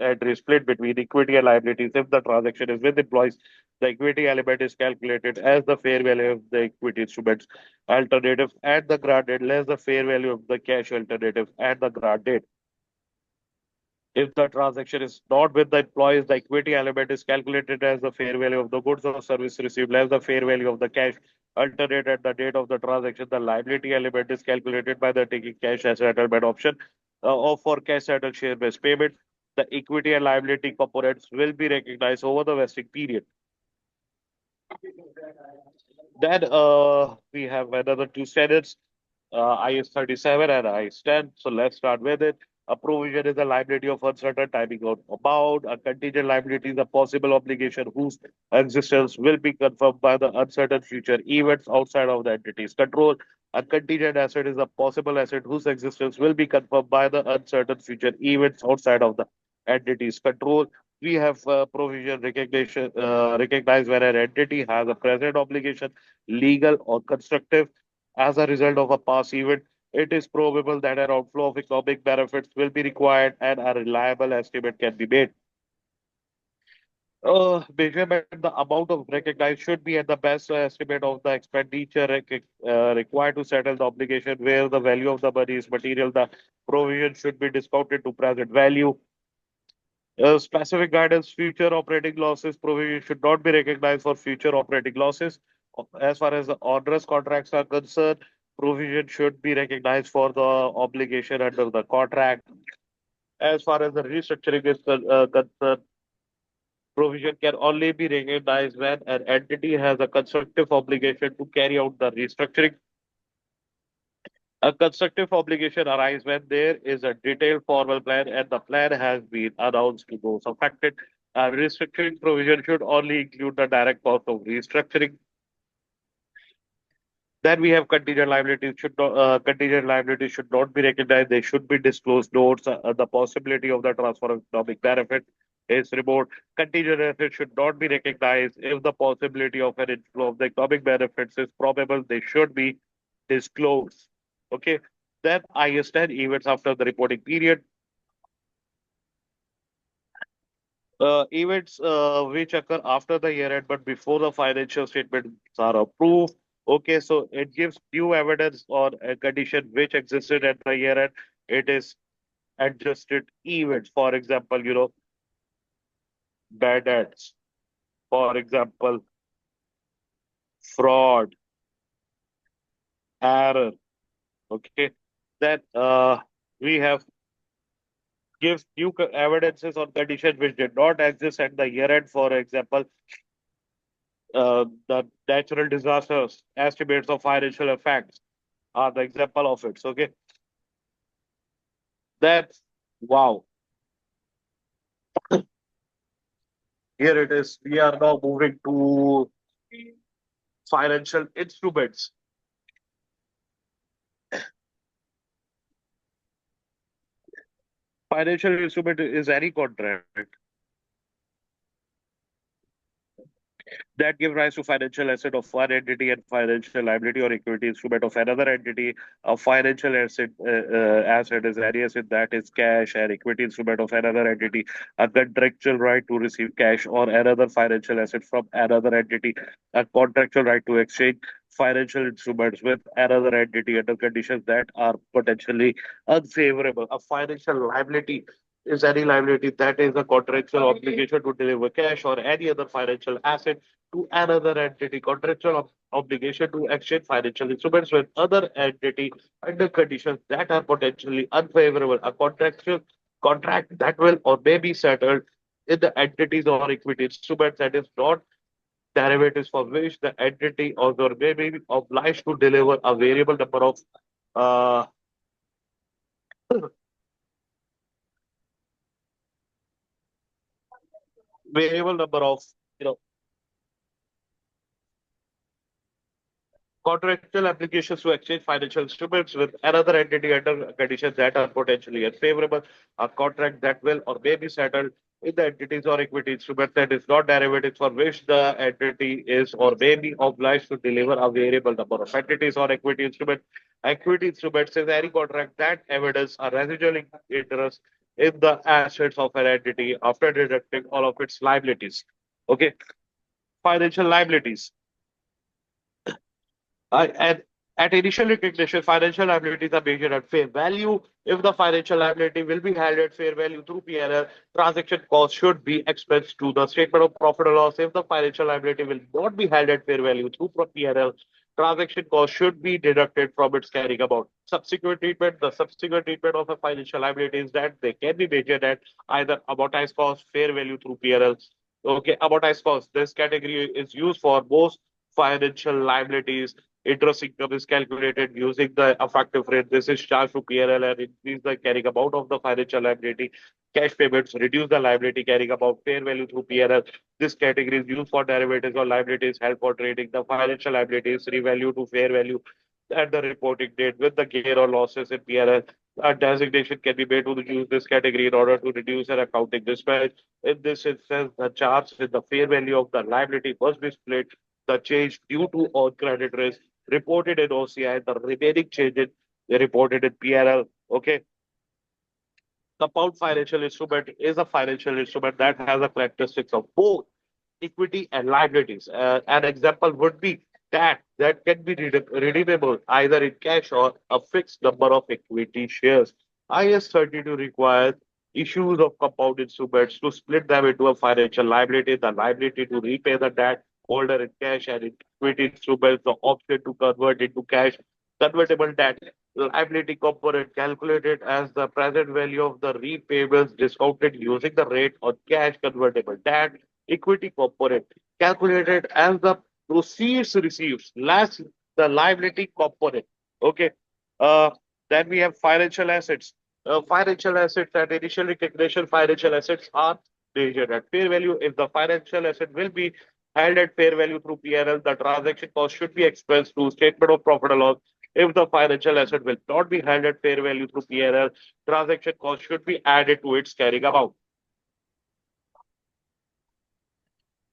entry is split between equity and liabilities. If the transaction is with employees, the equity element is calculated as the fair value of the equity instruments alternative at the grant date less the fair value of the cash alternative at the grant date. If the transaction is not with the employees, the equity element is calculated as the fair value of the goods or service received less the fair value of the cash alternate at the date of the transaction. The liability element is calculated by the taking cash as settlement option or for cash settled share-based payment. The equity and liability components will be recognized over the vesting period. Then we have another two standards, IS 37 and IS 10. So let's start with it. A provision is a liability of uncertain timing or amount. A contingent liability is a possible obligation whose existence will be confirmed by the uncertain future events outside of the entity's control. A contingent asset is a possible asset whose existence will be confirmed by the uncertain future events outside of the entity's control. We have provision recognition recognized when an entity has a present obligation, legal or constructive, as a result of a past event. It is probable that an outflow of economic benefits will be required and a reliable estimate can be made. Measurement, the amount of recognized should be at the best estimate of the expenditure required to settle the obligation where the value of the money is material. The provision should be discounted to present value. Specific guidance, future operating losses provision should not be recognized for future operating losses. As far as the onerous contracts are concerned, provision should be recognized for the obligation under the contract. As far as the restructuring is concerned, provision can only be recognized when an entity has a constructive obligation to carry out the restructuring. A constructive obligation arises when there is a detailed formal plan and the plan has been announced to those affected. A restructuring provision should only include the direct cost of restructuring. Then we have contingent liabilities should not be recognized. They should be disclosed notes. The possibility of the transfer of economic benefit is remote. Contingent assets should not be recognized if the possibility of an inflow of the economic benefits is probable. They should be disclosed. Okay. Then IS 10 events after the reporting period. Events which occur after the year end but before the financial statements are approved. Okay, so it gives new evidence on a condition which existed at the year end. It is adjusted events. For example, bad debts. For example, fraud, error. Okay, then we have gives new evidences on conditions which did not exist at the year end. For example, the natural disasters, estimates of financial effects are the example of it. Okay, that's wow. Here it is. We are now moving to financial instruments. Financial instrument is any contract that give rise to financial asset of one entity and financial liability or equity instrument of another entity. A financial asset is any asset that is cash and equity instrument of another entity. A contractual right to receive cash or another financial asset from another entity. A contractual right to exchange financial instruments with another entity under conditions that are potentially unfavorable. A financial liability is any liability that is a contractual obligation to deliver cash or any other financial asset to another entity, contractual obligation to exchange financial instruments with other entity under conditions that are potentially unfavorable. A contractual contract that will or may be settled in the entities or equity instruments that is not derivatives for which the entity or may be obliged to deliver a uh, variable number of you know contractual applications to exchange financial instruments with another entity under conditions that are potentially unfavorable. A contract that will or may be settled in the entities or equity instruments that is not derivatives for which the entity is or may be obliged to deliver a variable number of entities or equity instruments. Equity instruments is any contract that evidence a residual interest in the assets of an entity after deducting all of its liabilities. Okay, financial liabilities. And at initial recognition, financial liabilities are measured at fair value. If the financial liability will be held at fair value through P&L, transaction costs should be expensed to the statement of profit or loss. If the financial liability will not be held at fair value through P&L, transaction cost should be deducted from its carrying amount. Subsequent treatment, the subsequent treatment of a financial liability is that they can be measured at either amortized cost, fair value through P&L. Okay, amortized cost. This category is used for most financial liabilities. Interest income is calculated using the effective rate. This is charged to P&L and increase the carrying amount of the financial liability. Cash payments reduce the liability carrying amount. Fair value through P&L. This category is used for derivatives or liabilities held for trading. The financial liability is revalued to fair value at the reporting date with the gain or losses in P&L. A designation can be made to use this category in order to reduce an accounting mismatch. In this instance, the charge with the fair value of the liability must be split. The change due to on credit risk reported in OCI, the remaining change in reported in PNL. Okay, compound financial instrument is a financial instrument that has a characteristics of both equity and liabilities. An example would be that can be redeemable either in cash or a fixed number of equity shares. IS 32 requires issues of compound instruments to split them into a financial liability, the liability to repay the debt holder in cash, and in equity instruments, the option to convert into cash convertible debt. Liability component calculated as the present value of the repayments discounted using the rate on cash convertible debt. Equity component calculated as the proceeds received less the liability component. Okay. Uh, then we have financial assets. Financial assets at initial recognition, financial assets are measured at fair value. If the financial asset will be held at fair value through P&L, the transaction cost should be expressed through statement of profit or loss. If the financial asset will not be held at fair value through P&L, transaction cost should be added to its carrying amount.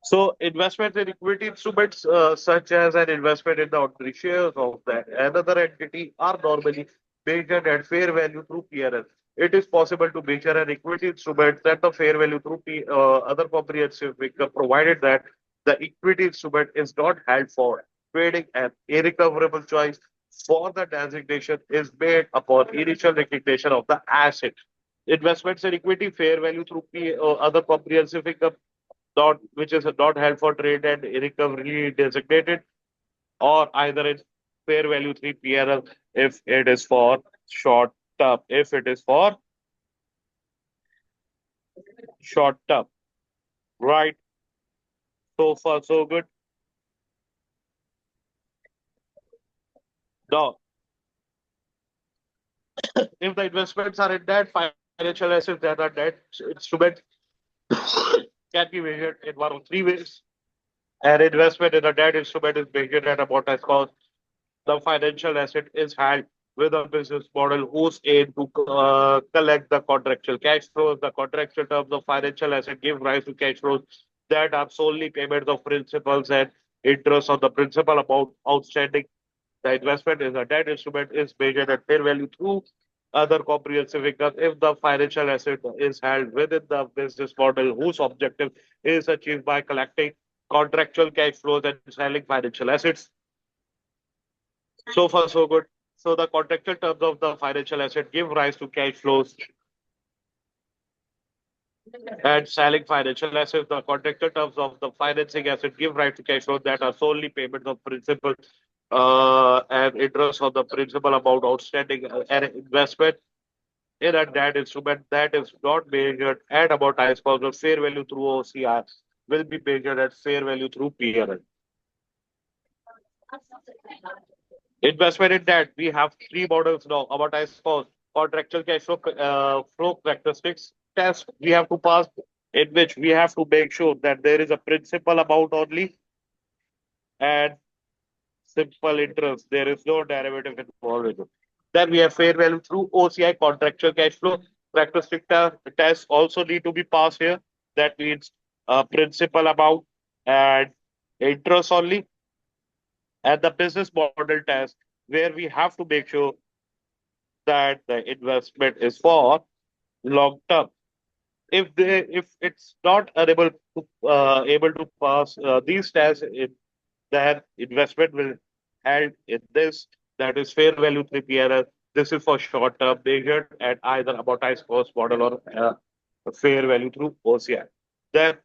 So investment in equity instruments, such as an investment in the ordinary shares of that another entity, are normally measured at fair value through P&L. It is possible to measure an equity instrument at the fair value through other comprehensive income, provided that the equity instrument is not held for trading and irrecoverable choice for the designation is made upon initial recognition of the asset. Investments in equity fair value through other comprehensive income not which is not held for trade and irrecoverably designated, or either in fair value 3 PRL if it is for short term. If it is for short term, right? So far, so good. Now, if the investments are in debt, financial assets that are debt instruments can be measured in one of three ways. An investment in a debt instrument is measured at amortized cost. The financial asset is held with a business model whose aim to collect the contractual cash flows. The contractual terms of financial asset give rise to cash flows that are solely payments of principals and interest on the principal amount outstanding. The investment in a debt instrument is measured at fair value through other comprehensive income if the financial asset is held within the business model whose objective is achieved by collecting contractual cash flows and selling financial assets. So far, so good. So the contractual terms of the financial asset give rise to cash flows and selling financial assets. The contractual terms of the financing asset give rise to cash flows that are solely payments of principal and interest on the principal amount outstanding. An investment in a debt instrument that is not measured at amortized cost of fair value through OCR will be measured at fair value through PRL. Investment in debt, we have three models now: amortized cost, contractual cash flow characteristics test we have to pass, in which we have to make sure that there is a principal amount only and simple interest. There is no derivative involved in it. Then we have fair value through OCI, contractual cash flow characteristic tests also need to be passed here. That means principal amount and interest only, and the business model test where we have to make sure that the investment is for long term. If it's not able to pass these tests, then investment will held in this, that is fair value 3 PRL. This is for short term measured at either amortized cost model or fair value through OCI. Then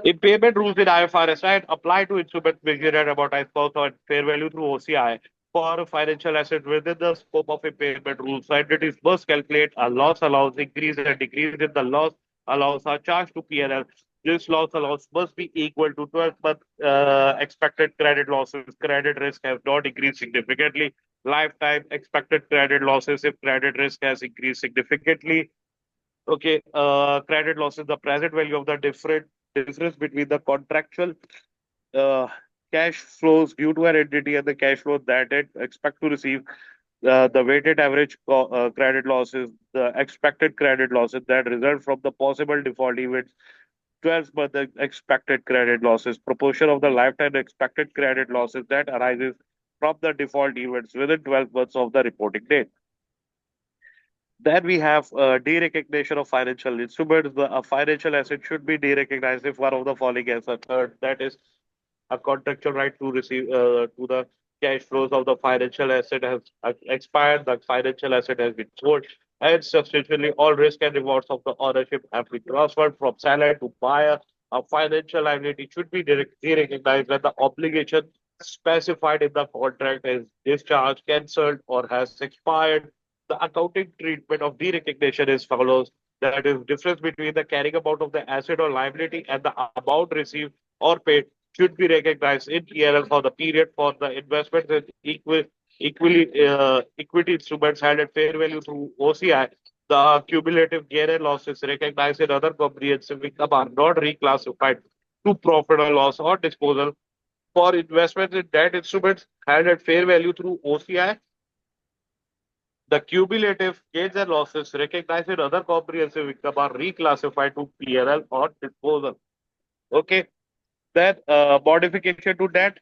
Impairment rules in IFRS, right, apply to instruments measured at amortized cost or fair value through OCI for financial assets within the scope of impairment rules. So entities must calculate a loss allowance, increase and decrease in the loss allowance are charged to P&L. This loss allowance must be equal to 12-month expected credit losses. Credit risk has not increased significantly. Lifetime expected credit losses if credit risk has increased significantly. Okay, credit losses, the present value of the difference between the contractual uh, cash flows due to an entity and the cash flow that it expect to receive. The weighted average credit losses, the expected credit losses that result from the possible default events. 12-month expected credit losses, proportion of the lifetime expected credit losses that arises from the default events within 12 months of the reporting date. Then we have derecognition of financial instruments. A financial asset should be derecognized if one of the following has occurred. That is, a contractual right to receive to the cash flows of the financial asset has expired. The financial asset has been sold, and substantially all risk and rewards of the ownership have been transferred from seller to buyer. A financial liability should be derecognized when the obligation specified in the contract is discharged, cancelled, or has expired. The accounting treatment of derecognition is follows. That is, difference between the carrying amount of the asset or liability and the amount received or paid should be recognized in PNL for the period for the investments in equity instruments held at fair value through OCI. The cumulative gain and losses recognized in other comprehensive income are not reclassified to profit or loss or disposal. For investments in debt instruments held at fair value through OCI, the cumulative gains and losses recognized in other comprehensive income are reclassified to PNL or disposal. Okay, then modification to debt.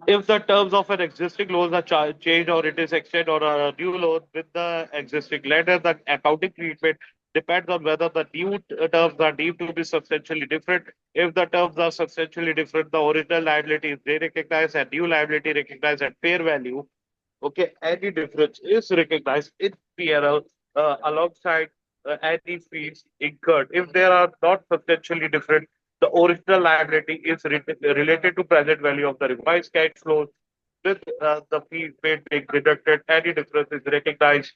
If the terms of an existing loan are changed or it is extended or a new loan with the existing lender, the accounting treatment depends on whether the new terms are deemed to be substantially different. If the terms are substantially different, the original liability is recognized and new liability recognized at fair value. Okay, any difference is recognized in PNL alongside any fees incurred. If they are not substantially different, the original liability is related to present value of the revised cash flows with the fees paid being deducted. Any difference is recognized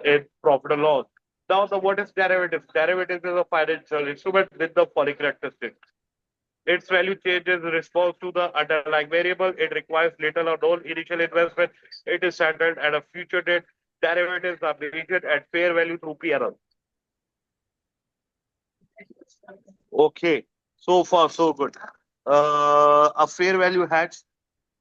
in profit or loss. Now, the what is derivative? Derivative is a financial instrument with the following characteristics. Its value changes in response to the underlying variable. It requires little or no initial investment. It is settled at a future date. Derivatives are measured at fair value through PNL. Okay, so far so good. A fair value hedge,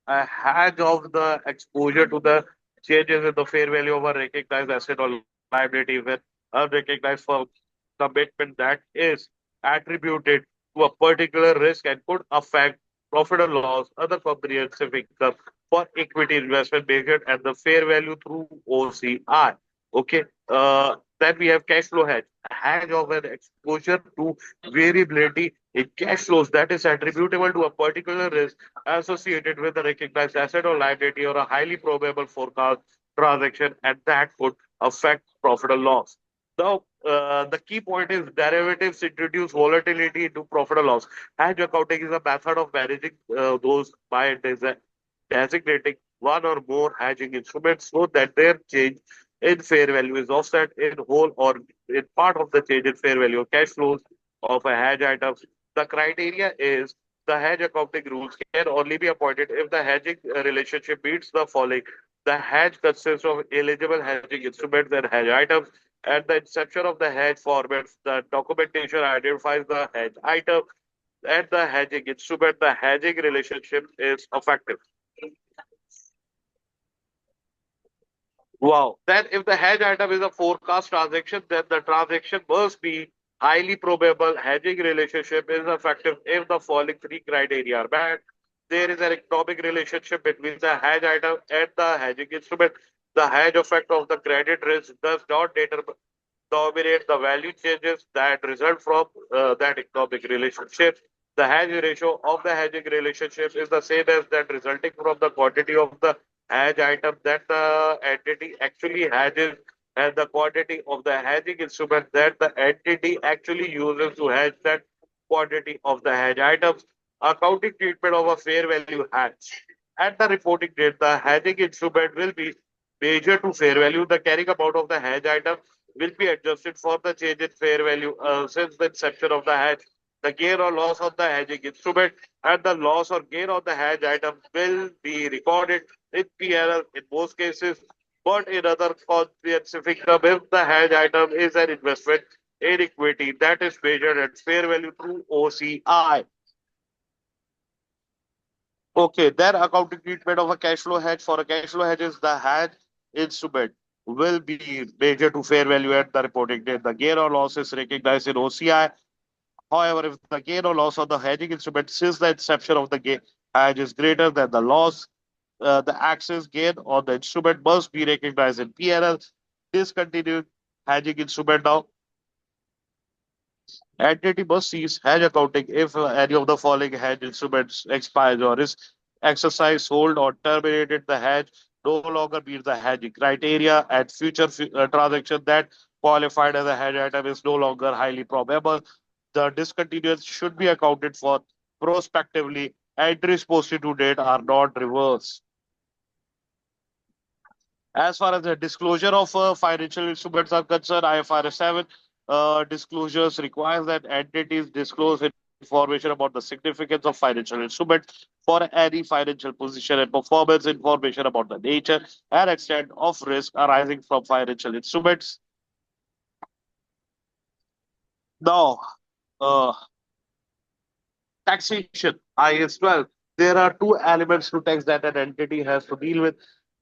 a hedge of the exposure to the changes in the fair value of a recognized asset or liability with unrecognized for commitment that is attributed to a particular risk and could affect profit or loss, other comprehensive income for equity investment measured at the fair value through OCI. Okay. Then we have cash flow hedge, a hedge of an exposure to variability in cash flows that is attributable to a particular risk associated with a recognized asset or liability or a highly probable forecast transaction, and that could affect profit or loss. Now, the key point is derivatives introduce volatility into profit or loss. Hedge accounting is a method of managing those by designating one or more hedging instruments so that their change in fair value is offset in whole or in part of the change in fair value of cash flows of a hedge item. The criteria is the hedge accounting rules can only be appointed if the hedging relationship meets the following. The hedge consists of eligible hedging instruments and hedge items. At the inception of the hedge formats, the documentation identifies the hedge item and the hedging instrument. The hedging relationship is effective. Wow. Then if the hedge item is a forecast transaction, then the transaction must be highly probable. Hedging relationship is effective if the following three criteria are met. There is an economic relationship between the hedge item and the hedging instrument. The hedge effect of the credit risk does not dominate the value changes that result from that economic relationship. The hedge ratio of the hedging relationship is the same as that resulting from the quantity of the hedge item that the entity actually hedges and the quantity of the hedging instrument that the entity actually uses to hedge that quantity of the hedge items. Accounting treatment of a fair value hedge. At the reporting date, the hedging instrument will be measured to fair value. The carrying amount of the hedge item will be adjusted for the change in fair value since the inception of the hedge. The gain or loss of the hedging instrument and the loss or gain of the hedge item will be recorded in P&L in most cases, but in other comprehensive income if the hedge item is an investment in equity that is measured at fair value through OCI. Okay, then accounting treatment of a cash flow hedge. For a cash flow hedge is the hedge instrument will be measured to fair value at the reporting date. The gain or loss is recognized in OCI. However, if the gain or loss of the hedging instrument since the inception of the hedge is greater than the loss, the excess gain on the instrument must be recognized in P&L. Discontinued hedging instrument now. Entity must cease hedge accounting if any of the following hedge instruments expires or is exercised, sold, or terminated. The hedge no longer meets the hedging criteria, and future transaction that qualified as a hedge item is no longer highly probable. The discontinuance should be accounted for prospectively. Entries posted to date are not reversed. As far as the disclosure of financial instruments are concerned, IFRS 7 disclosures requires that entities disclose information about the significance of financial instruments for any financial position and performance information about the nature and extent of risk arising from financial instruments. Now, uh, taxation, IS 12. There are two elements to tax that an entity has to deal with: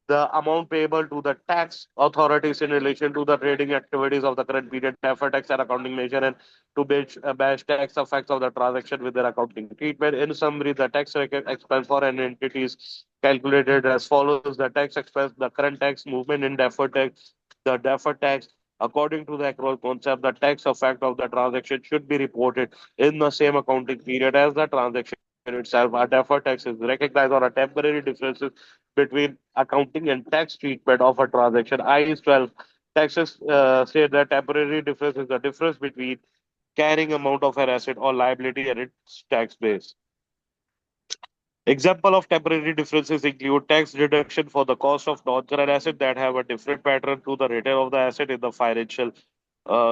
the amount payable to the tax authorities in relation to the trading activities of the current period, deferred tax and accounting measure, and to batch tax effects of the transaction with their accounting treatment. In summary, the tax expense for an entity is calculated as follows: the tax expense, the current tax movement in deferred tax, the deferred tax. According to the accrual concept, the tax effect of the transaction should be reported in the same accounting period as the transaction itself. A deferred tax is recognized on a temporary differences between accounting and tax treatment of a transaction. IS 12 taxes say that temporary difference is the difference between carrying amount of an asset or liability and its tax base. Example of temporary differences include tax deduction for the cost of non-current asset that have a different pattern to the return of the asset in the financial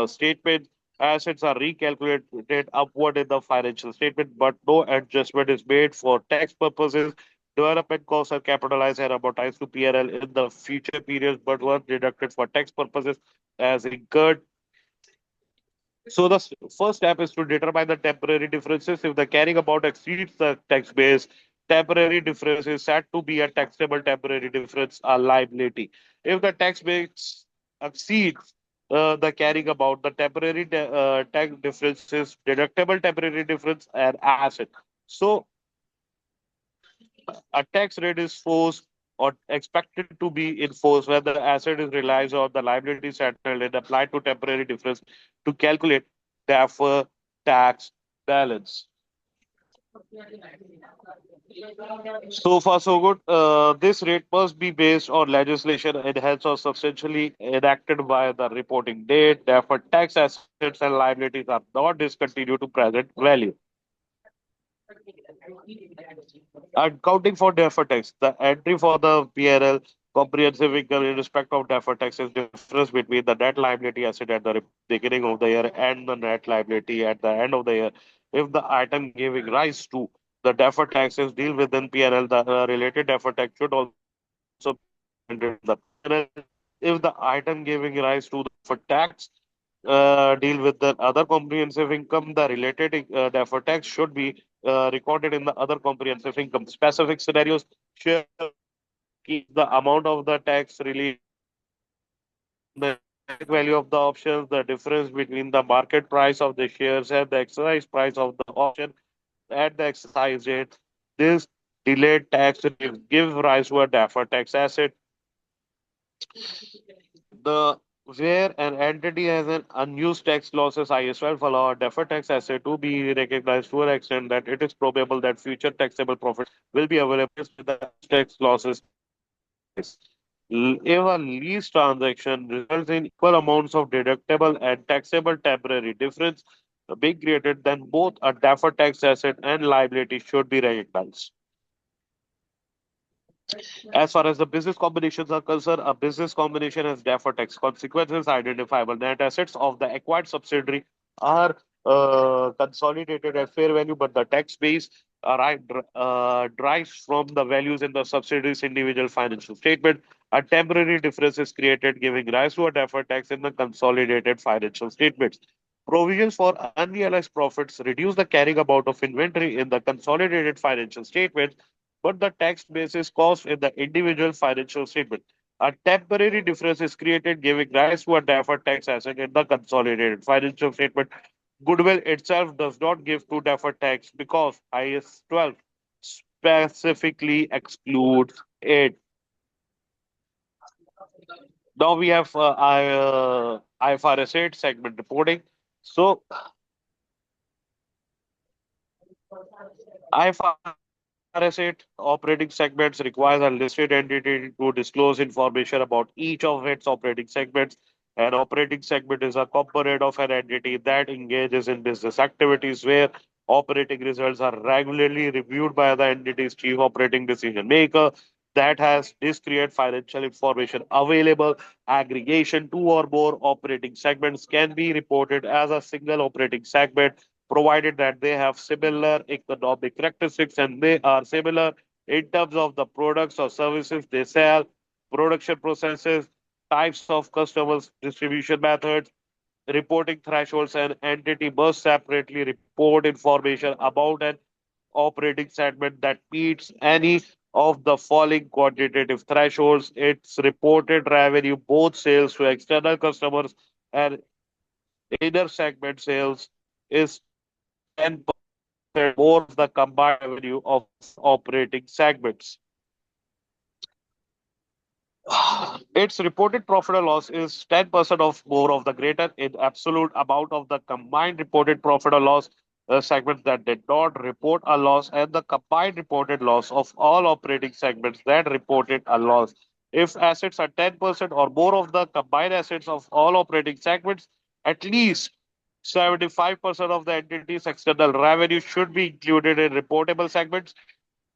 statement. Assets are recalculated upward in the financial statement, but no adjustment is made for tax purposes. Development costs are capitalized and amortized to PNL in the future periods, but were deducted for tax purposes as incurred. So the first step is to determine the temporary differences. If the carrying amount exceeds the tax base, temporary difference is said to be a taxable temporary difference, a liability. If the tax base exceeds the carrying amount, the temporary tax difference is deductible temporary difference and asset. So a tax rate is forced or expected to be enforced when the asset is realized or the liability is settled and applied to temporary difference to calculate deferred tax balance. So far, so good. This rate must be based on legislation enhanced or substantially enacted by the reporting date. Therefore, tax assets and liabilities are not discontinued to present value. Accounting for deferred tax. The entry for the PRL comprehensive income in respect of deferred tax is difference between the net liability asset at the beginning of the year and the net liability at the end of the year. If the item giving rise to the deferred taxes deal within PRL, the related deferred tax should also be included in the PRL. If the item giving rise to the deferred tax deal with the other comprehensive income, the related deferred tax should be recorded in the other comprehensive income. Specific scenarios share keep the amount of the tax relief, the value of the options, the difference between the market price of the shares and the exercise price of the option at the exercise date. This delayed tax relief gives rise to a deferred tax asset. The where an entity has an unused tax losses, IS 12 allow a deferred tax asset to be recognized to an extent that it is probable that future taxable profit will be available with the tax losses taken in the past. If a lease transaction results in equal amounts of deductible and taxable temporary difference being created, then both a deferred tax asset and liability should be recognized. As far as the business combinations are concerned, a business combination has deferred tax consequences. Identifiable net assets of the acquired subsidiary are consolidated at fair value, but the tax base derives from the values in the subsidiary's individual financial statement. A temporary difference is created, giving rise to a deferred tax in the consolidated financial statements. Provisions for unrealized profits reduce the carrying amount of inventory in the consolidated financial statements, but the tax basis cost in the individual financial statement. A temporary difference is created, giving rise to a deferred tax asset in the consolidated financial statement. Goodwill itself does not give to deferred tax because IS 12 specifically excludes it. Now we have IFRS 8 segment reporting. So IFRS 8 operating segments requires a listed entity to disclose information about each of its operating segments. An operating segment is a component of an entity that engages in business activities where operating results are regularly reviewed by the entity's chief operating decision maker that has discrete financial information available. Aggregation two or more operating segments can be reported as a single operating segment provided that they have similar economic characteristics and they are similar in terms of the products or services they sell, production processes, types of customers, distribution methods, reporting thresholds, and entity must separately report information about an operating segment that meets any of the following quantitative thresholds. Its reported revenue, both sales to external customers and inner segment sales, is 10% more of the combined revenue of operating segments. Its reported profit or loss is 10% of more of the greater in absolute amount of the combined reported profit or loss segments that did not report a loss and the combined reported loss of all operating segments that reported a loss. If assets are 10% or more of the combined assets of all operating segments, at least 75% of the entity's external revenue should be included in reportable segments.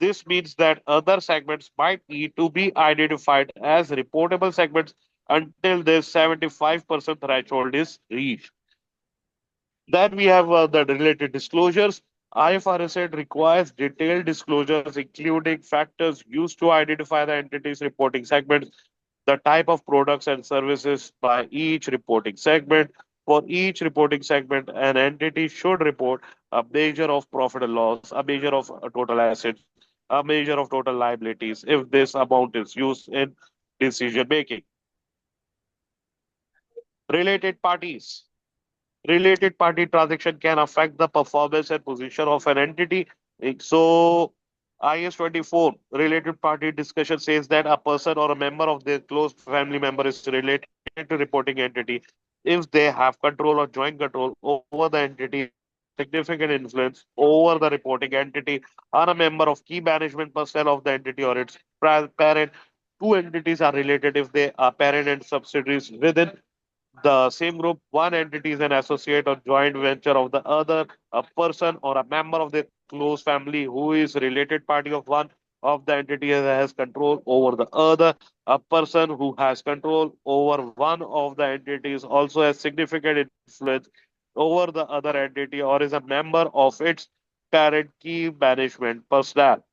This means that other segments might need to be identified as reportable segments until this 75% threshold is reached. Then we have the related disclosures. IFRS 8 requires detailed disclosures, including factors used to identify the entity's reporting segments, the type of products and services by each reporting segment. For each reporting segment, an entity should report a measure of profit and loss, a measure of total assets, a measure of total liabilities if this amount is used in decision making. Related parties. Related party transaction can affect the performance and position of an entity. So, IS 24 related party discussion says that a person or a member of their close family member is related to reporting entity if they have control or joint control over the entity and have significant influence over the reporting entity, are a member of key management personnel of the entity or its parent. Two entities are related if they are parent and subsidiaries within the same group. One entity is an associate or joint venture of the other. A person or a member of the close family who is related party of one of the entity has control over the other. A person who has control over one of the entities also has significant influence over the other entity or is a member of its parent key management personnel.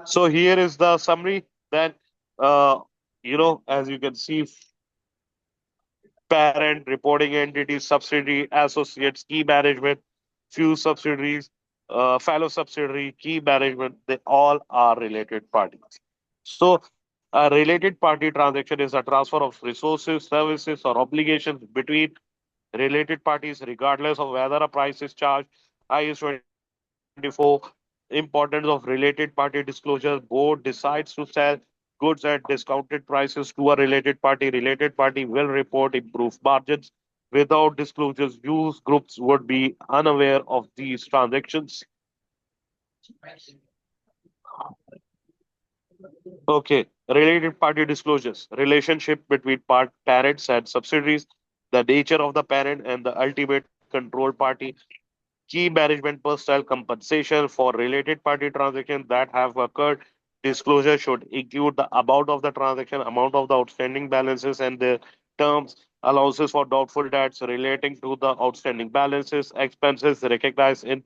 So here is the summary that uh, as you can see, parent, reporting entities, subsidiary, associates, key management, few subsidiaries, fellow subsidiary, key management, they all are related parties. So a related party transaction is a transfer of resources, services, or obligations between related parties, regardless of whether a price is charged. IS 24, importance of related party disclosure. Board decides to sell goods at discounted prices to a related party. Related party will report improved margins. Without disclosures, use groups would be unaware of these transactions. Okay, related party disclosures, relationship between parents and subsidiaries, the nature of the parent and the ultimate control party, key management personnel compensation for related party transactions that have occurred. Disclosure should include the amount of the transaction, amount of the outstanding balances, and the terms, allowances for doubtful debts relating to the outstanding balances, expenses recognized in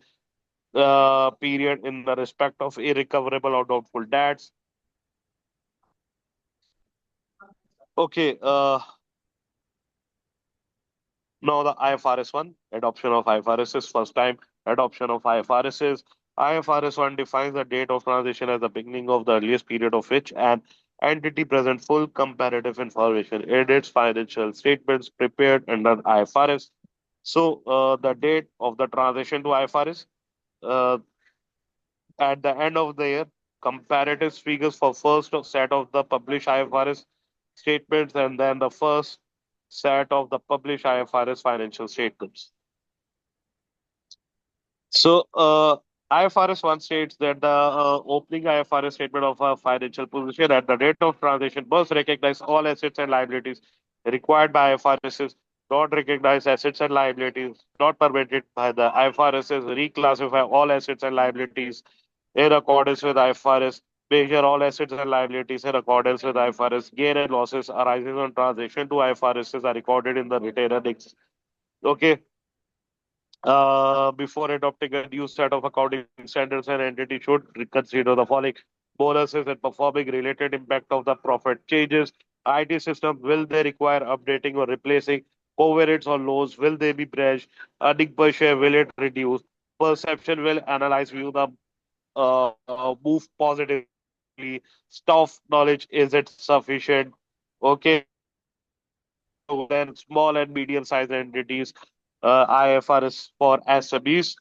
period in the respect of irrecoverable or doubtful debts. Okay, now the IFRS 1, adoption of IFRS is first time adoption of IFRS is IFRS 1 defines the date of transition as the beginning of the earliest period of which an entity present full comparative information in its financial statements prepared under IFRS. So the date of the transition to IFRS uh, at the end of the year, comparative figures for first set of the published IFRS statements and then the first set of the published IFRS financial statements. So, IFRS 1 states that the opening IFRS statement of a financial position at the date of transition must recognize all assets and liabilities required by IFRS, not recognize assets and liabilities not permitted by the IFRS, reclassify all assets and liabilities in accordance with IFRS, measure all assets and liabilities in accordance with IFRS, gain and losses arising on transition to IFRS are recorded in the retained earnings. Okay, before adopting a new set of accounting standards, an entity should consider the following: bonuses and performing related impact of the profit changes. IT system, will they require updating or replacing? Covariance or lows, will they be breached? Earning per share, will it reduce? Perception, will analyze view the move positively? Staff knowledge, is it sufficient? Okay, so then small and medium sized entities, IFRS for SMEs.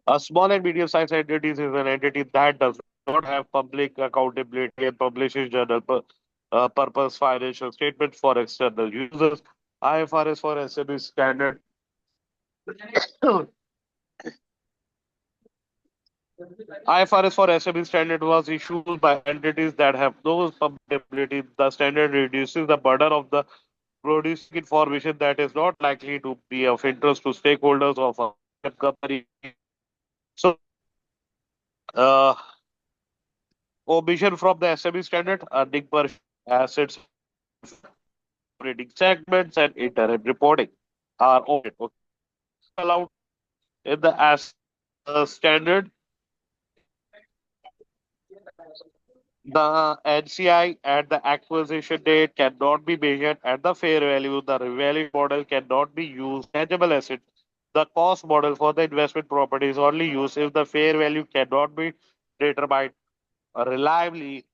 A small and medium-sized entities is an entity that does not have public accountability and publishes purpose financial statements for external users. IFRS for SME standard. IFRS for SME standard was issued by entities that have no publicability. The standard reduces the burden of the producing information that is not likely to be of interest to stakeholders of a company. So, uh, omission from the SME standard, earning per assets operating segments and interim reporting are omitted. Okay. Allowed in the as standard, the NCI at the acquisition date cannot be measured at the fair value. The revaluation model cannot be used. Tangible assets. The cost model for the investment property is only used if the fair value cannot be determined reliably.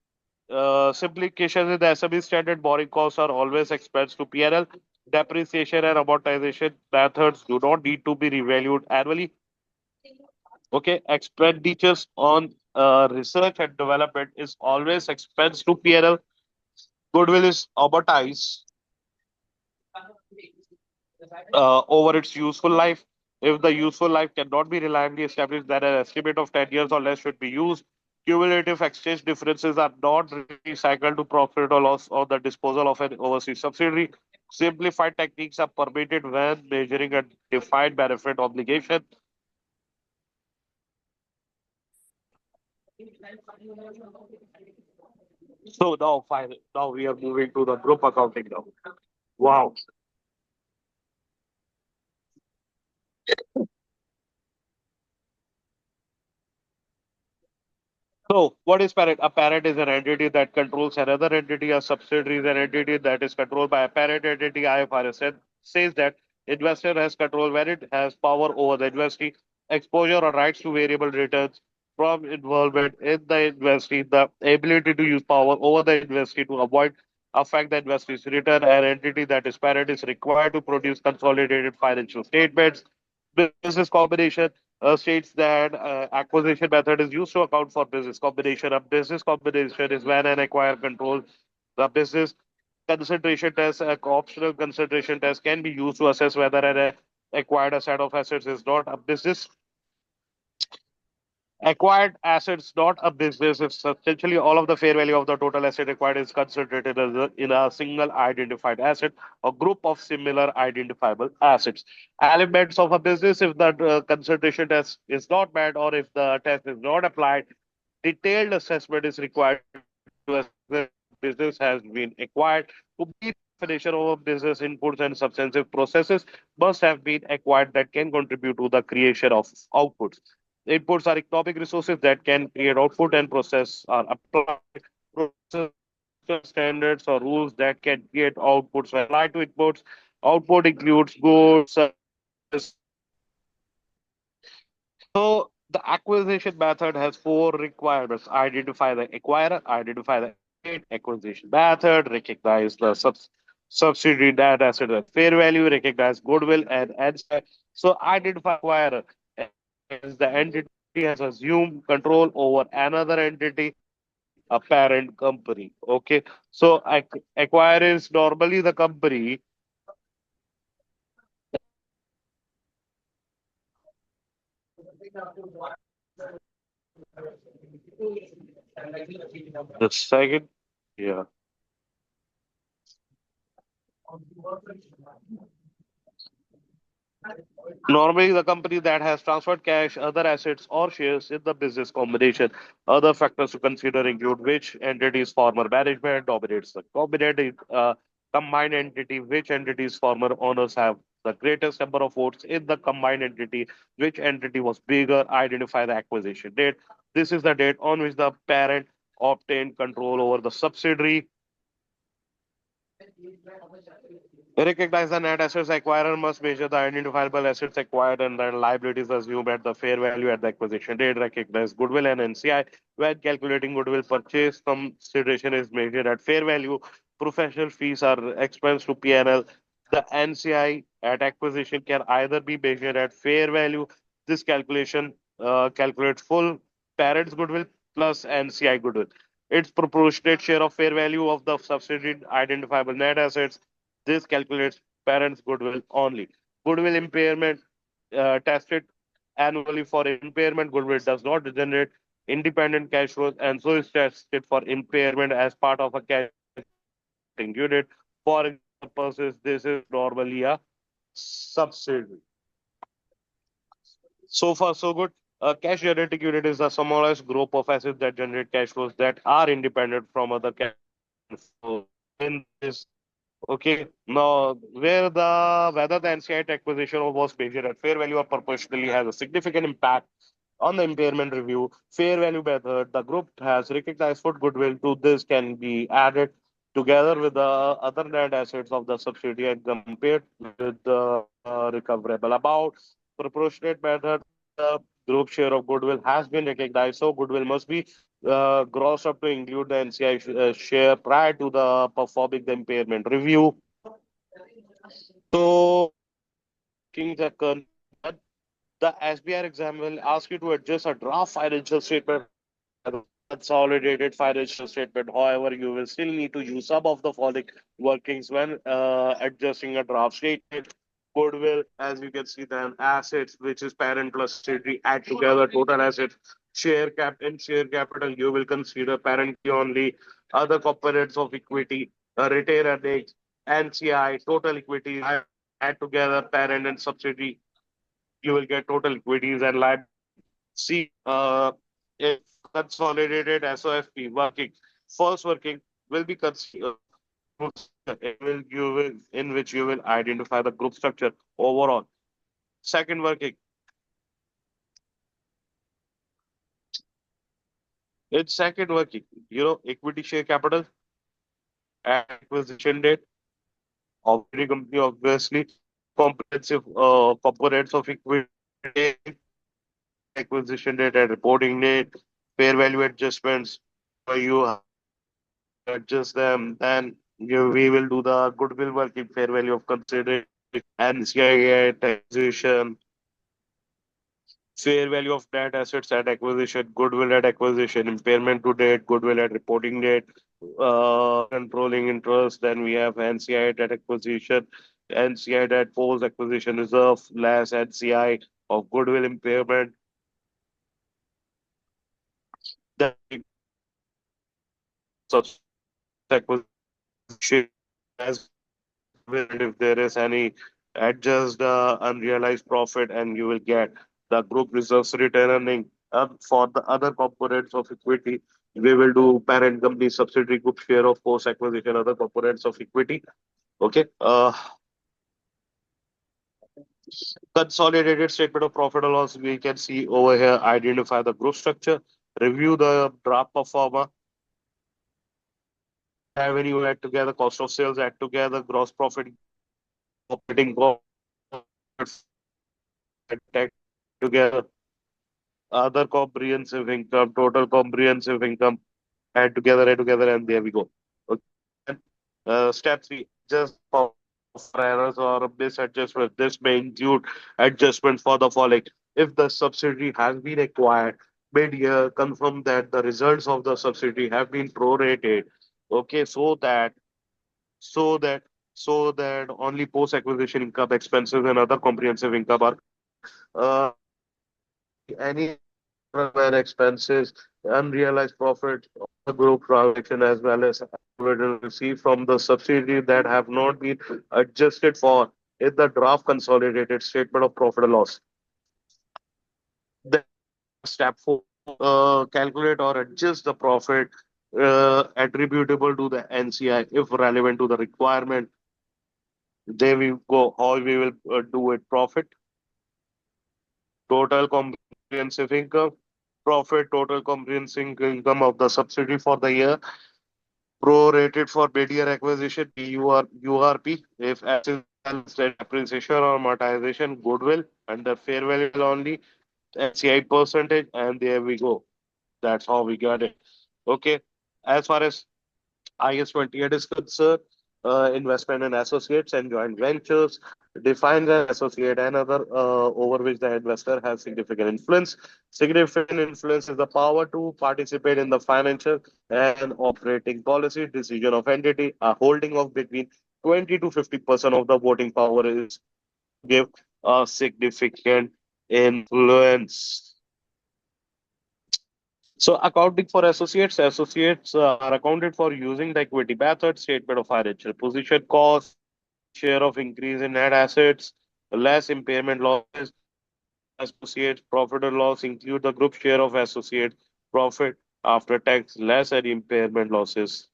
Simplifications in the SME standard borrowing costs are always expensed to PNL. Depreciation and amortization methods do not need to be revalued annually. Okay, expenditures on research and development is always expensed to PNL. Goodwill is amortized over its useful life. If the useful life cannot be reliably established, then an estimate of 10 years or less should be used. Cumulative exchange differences are not recycled to profit or loss or the disposal of an overseas subsidiary. Simplified techniques are permitted when measuring a defined benefit obligation. So now, fine. Now we are moving to the group accounting now. Wow. So, what is parent? A parent is an entity that controls another entity. A subsidiary is an entity that is controlled by a parent entity. IFRS says that investor has control when it has power over the investee, exposure or rights to variable returns from involvement in the investee, the ability to use power over the investee to avoid affect the investee's return. An entity that is parent is required to produce consolidated financial statements. Business combination states that acquisition method is used to account for business combination. A business combination is when an acquirer controls the business. Concentration test, optional concentration test can be used to assess whether an acquired a set of assets is not a business. Acquired assets, not a business. If substantially all of the fair value of the total asset acquired is concentrated in a single identified asset or group of similar identifiable assets. Elements of a business, if the concentration test is not met or if the test is not applied, detailed assessment is required to assess whether business has been acquired. Complete definition of a business inputs and substantive processes must have been acquired that can contribute to the creation of outputs. Inputs are economic resources that can create output, and process are applied process standards or rules that can create outputs. When applied to inputs, output includes goods, services. So the acquisition method has four requirements: identify the acquirer, identify the asset, acquisition method, recognize the subsidiary net asset at fair value, recognize goodwill and NCI. So identify acquirer as the entity has assumed control over another entity, a parent company. Okay. So acquirer is normally the company. The second, yeah. Normally, the company that has transferred cash, other assets, or shares in the business combination. Other factors to consider include which entity's former management dominates the combined entity, which entity's former owners have the greatest number of votes in the combined entity, which entity was bigger, identify the acquisition date. This is the date on which the parent obtained control over the subsidiary. Recognize the net assets acquirer must measure the identifiable assets acquired and the liabilities assumed at the fair value at the acquisition date. Recognize goodwill and NCI. When calculating goodwill, purchase consideration is measured at fair value. Professional fees are expense to P&L. The NCI at acquisition can either be measured at fair value. This calculation calculates full parent's goodwill plus NCI goodwill. Its proportionate share of fair value of the subsidiary identifiable net assets. This calculates parent's goodwill only. Goodwill impairment tested annually for impairment. Goodwill does not generate independent cash flows and so is tested for impairment as part of a cash unit. For purposes, this is normally a subsidiary. So far, so good. A cash generating unit is the smallest group of assets that generate cash flows that are independent from other cash flows. In this Okay. Now, whether the NCI acquisition was measured at fair value or proportionally has a significant impact on the impairment review. Fair value method, the group has recognized what goodwill to this can be added together with the other net assets of the subsidiary and compared with the recoverable amount. Proportionate method, the group share of goodwill has been recognized, so goodwill must be grossed up to include the NCI share prior to the performing the impairment review. So, King Zakkan, the SBR exam will ask you to adjust a draft financial statement, consolidated financial statement. However, you will still need to use some of the following workings when adjusting a draft statement. Goodwill, as you can see, then assets, which is parent plus subsidiary, add together total assets. Share capital, you will consider parent only. Other components of equity, retained earnings, NCI, total equity, add together parent and subsidiary, you will get total equities and liabilities. See, if consolidated SOFP working, first working will be considered in which you will identify the group structure overall. Second working, it's second working, equity share capital, acquisition date, operating company, obviously, comprehensive components of equity, acquisition date and reporting date, fair value adjustments. You adjust them, then we will do the goodwill working fair value of consideration, NCI taxation, fair value of net assets at acquisition, goodwill at acquisition, impairment to date, goodwill at reporting date, controlling interest. Then we have NCI at acquisition, NCI at post acquisition reserve, less NCI of goodwill impairment. then we go acquisition as goodwill, and if there is any adjust unrealized profit, and you will get the group reserves returning. For the other components of equity, we will do parent company, subsidiary, group share of post acquisition, other components of equity. Okay. Consolidated statement of profit and loss, we can see over here, identify the group structure, review the draft performer, revenue add together, cost of sales add together, gross profit, operating costs add together, other comprehensive income, total comprehensive income, add together, and there we go. Okay. And, step three, just for errors or misadjustment. This may include adjustment for the following. If the subsidy has been acquired mid-year, confirm that the results of the subsidy have been prorated. Okay, so that so that only post-acquisition income, expenses, and other comprehensive income are any where expenses, unrealized profit of the group transaction, as well as dividend received from the subsidiary that have not been adjusted for in the draft consolidated statement of profit and loss. Then step four, calculate or adjust the profit attributable to the NCI if relevant to the requirement. There we go. How we will do it? Profit, total comprehensive income, profit, total comprehensive income of the subsidiary for the year, prorated for mid-year acquisition, URP, if assets depreciation or amortization, goodwill, under fair value only, NCI percentage, and there we go. That's how we got it. Okay. As far as IS-28 is concerned, investment in associates and joint ventures defines an associate and other over which the investor has significant influence. Significant influence is the power to participate in the financial and operating policy decision of entity. A holding of between 20 to 50% of the voting power is give a significant influence. So accounting for associates, associates are accounted for using the equity method, statement of financial position, cost, share of increase in net assets, less impairment losses, associates, profit and loss include the group share of associates, profit after tax, less any impairment losses.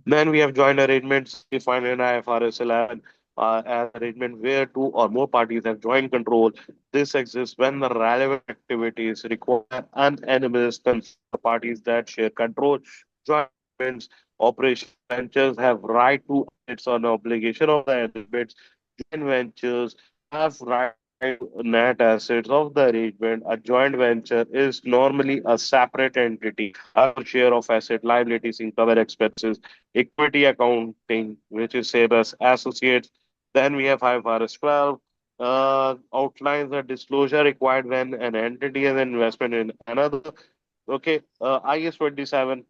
Then we have joint arrangements defined in IFRS 11, an arrangement where two or more parties have joint control. This exists when the relevant activities require unanimous consent of the parties that share control. Joint arrangements, operation ventures have right to assets on obligation of the arrangements. Joint ventures have right to net assets of the arrangement. A joint venture is normally a separate entity, a share of asset, liabilities, income, and expenses. Equity accounting, which is same as associates. Then we have IFRS 12, outlines the disclosure required when an entity has an investment in another. Okay, IS 27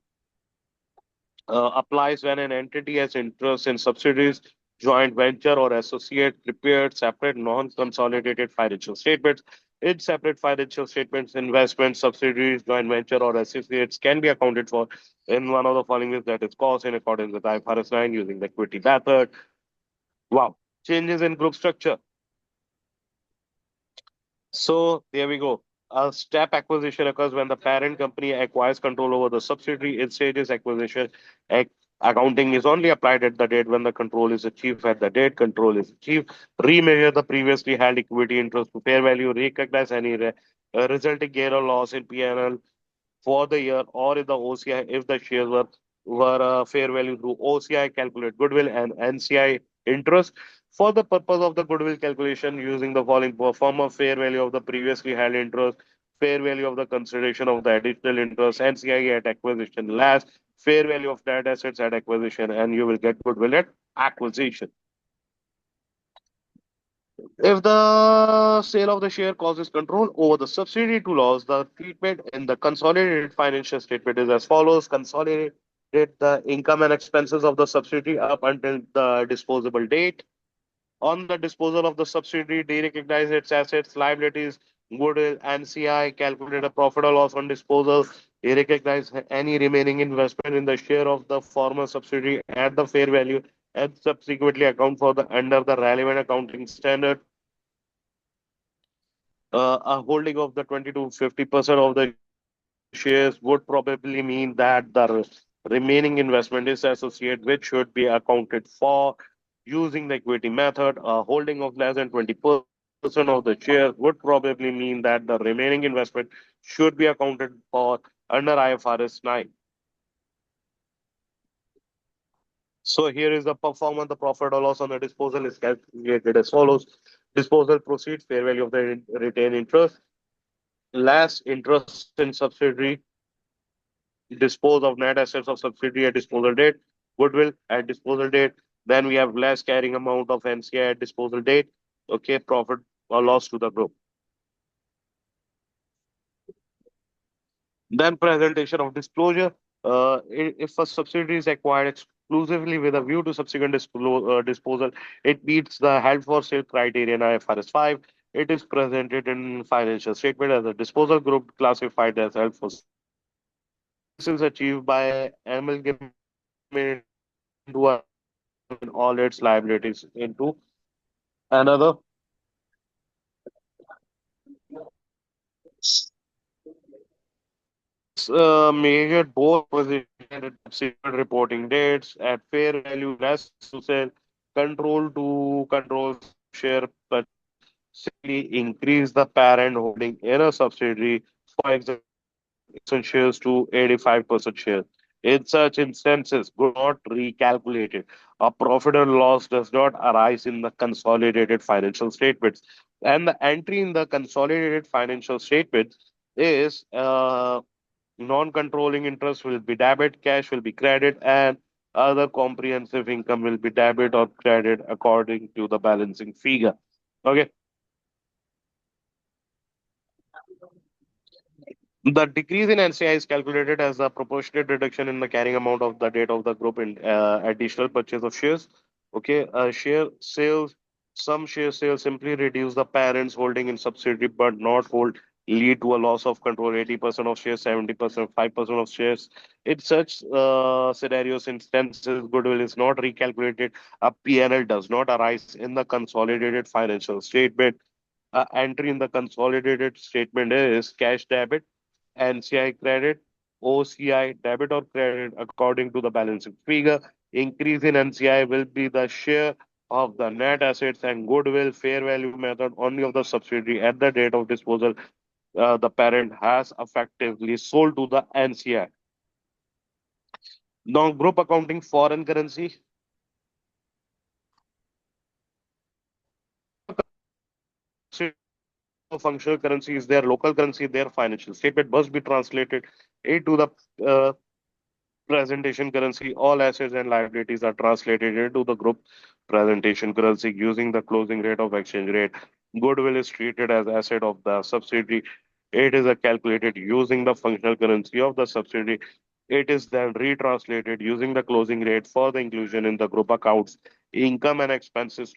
applies when an entity has interest in subsidiaries, joint venture, or associate prepared separate non-consolidated financial statements. In separate financial statements, investments, subsidiaries, joint venture, or associates can be accounted for in one of the following ways, that is cost in accordance with IFRS 9 using the equity method. Wow. Changes in group structure. So there we go. A step acquisition occurs when the parent company acquires control over the subsidiary. In stages acquisition, ac- accounting is only applied at the date when the control is achieved. At the date control is achieved, remeasure the previously held equity interest to fair value, recognize any resulting gain or loss in P&L for the year or in the OCI if the shares were fair value through OCI, calculate goodwill and NCI interest. For the purpose of the goodwill calculation, using the following form of fair value of the previously held interest, fair value of the consideration of the additional interest, NCI at acquisition, last fair value of net assets at acquisition, and you will get goodwill at acquisition. If the sale of the share causes control over the subsidiary to loss, the treatment in the consolidated financial statement is as follows. Consolidate the income and expenses of the subsidiary up until the disposable date. On the disposal of the subsidiary, derecognize its assets, liabilities, Goodwill, NCI, calculate a profit or loss on disposal. He recognize any remaining investment in the share of the former subsidiary at the fair value and subsequently account for the under the relevant accounting standard. A holding of the 20 to 50% of the shares would probably mean that the remaining investment is associated, which should be accounted for using the equity method. A holding of less than 20% of the shares would probably mean that the remaining investment should be accounted for under IFRS 9. So here is the performance. The profit or loss on the disposal is calculated as follows. Disposal proceeds, fair value of the retained interest, less interest in subsidiary, dispose of net assets of subsidiary at disposal date, goodwill at disposal date. Then we have less carrying amount of NCI at disposal date. Okay, profit or loss to the group. Then presentation of disclosure. If a subsidiary is acquired exclusively with a view to subsequent disposal, it meets the held for sale criterion IFRS 5. It is presented in financial statement as a disposal group classified as held for sale. This is achieved by amalgamating into all its liabilities into another. This measured both position at subsequent reporting dates at fair value less to sell, control to control share purchase, simply increase the parent holding in a subsidiary, for example, 100% shares to 85% shares. In such instances, good not recalculated. A profit or loss does not arise in the consolidated financial statements. And the entry in the consolidated financial statements is non-controlling interest will be debit, cash will be credit, and other comprehensive income will be debit or credit according to the balancing figure. Okay. The decrease in NCI is calculated as a proportionate reduction in the carrying amount of the date of the group in additional purchase of shares. Okay, share sales, some share sales simply reduce the parent's holding in subsidiary but not hold lead to a loss of control 80% of shares, 70%, 5% of shares. In such scenarios, instances, goodwill is not recalculated. A P&L does not arise in the consolidated financial statement. Entry in the consolidated statement is cash debit, NCI credit, OCI debit or credit according to the balancing figure. Increase in NCI will be the share of the net assets and goodwill fair value method only of the subsidiary at the date of disposal. The parent has effectively sold to the NCI. Now, group accounting foreign currency. Functional currency is their local currency, their financial statement must be translated into the uh, presentation currency. All assets and liabilities are translated into the group presentation currency using the closing rate of exchange rate. Goodwill is treated as asset of the subsidiary. It is calculated using the functional currency of the subsidiary. It is then retranslated using the closing rate for the inclusion in the group accounts. Income and expenses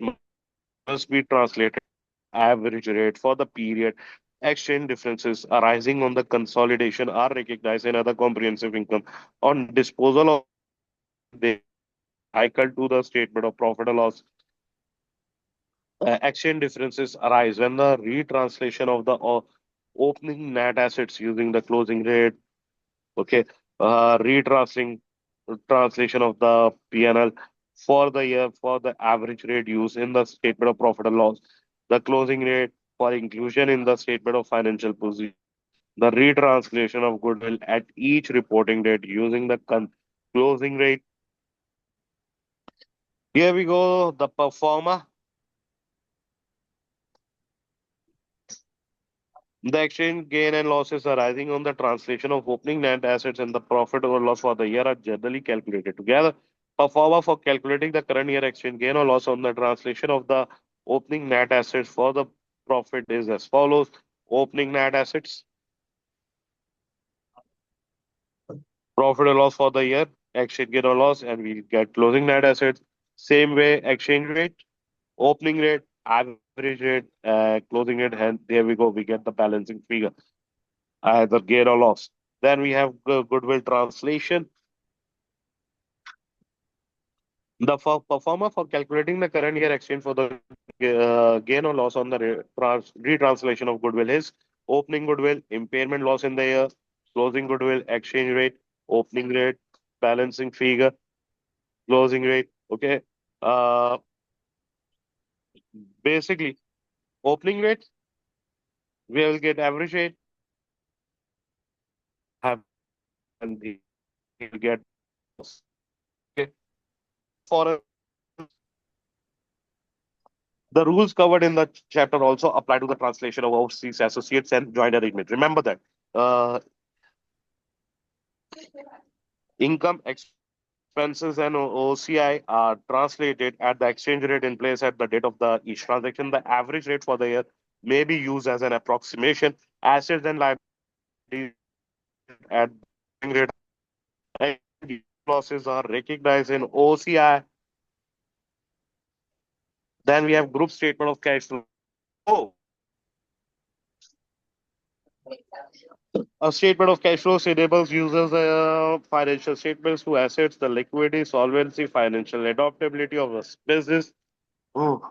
must be translated average rate for the period. Exchange differences arising on the consolidation are recognized in other comprehensive income. On disposal of they cycle to the statement of profit or loss. Exchange differences arise when the retranslation of the opening net assets using the closing rate. Okay, retranslating translation of the P&L for the year for the average rate used in the statement of profit and loss. The closing rate for inclusion in the statement of financial position. The retranslation of goodwill at each reporting date using the closing rate. Here we go, the performer. The exchange gain and losses arising on the translation of opening net assets and the profit or loss for the year are generally calculated together. Performer for calculating the current year exchange gain or loss on the translation of the opening net assets for the profit is as follows. Opening net assets, profit or loss for the year, exchange gain or loss, and we get closing net assets. Same way, exchange rate, opening rate, average average rate, closing rate, and there we go. We get the balancing figure, either gain or loss. Then we have goodwill translation. The performer for calculating the current year exchange for the gain or loss on the retranslation of goodwill is opening goodwill, impairment loss in the year, closing goodwill, exchange rate, opening rate, balancing figure, closing rate. Okay. Uh, Basically, opening rate, we will get average rate, have and the will get loss. Okay. For the rules covered in the chapter also apply to the translation of overseas associates and joint arrangement. Remember that income, expenses, and OCI are translated at the exchange rate in place at the date of the each transaction. The average rate for the year may be used as an approximation. Assets and liabilities at the rate and losses are recognized in OCI. Then we have group statement of cash flow. Oh, a statement of cash flows enables users financial statements to assess the liquidity, solvency, financial adaptability of a business. Oh,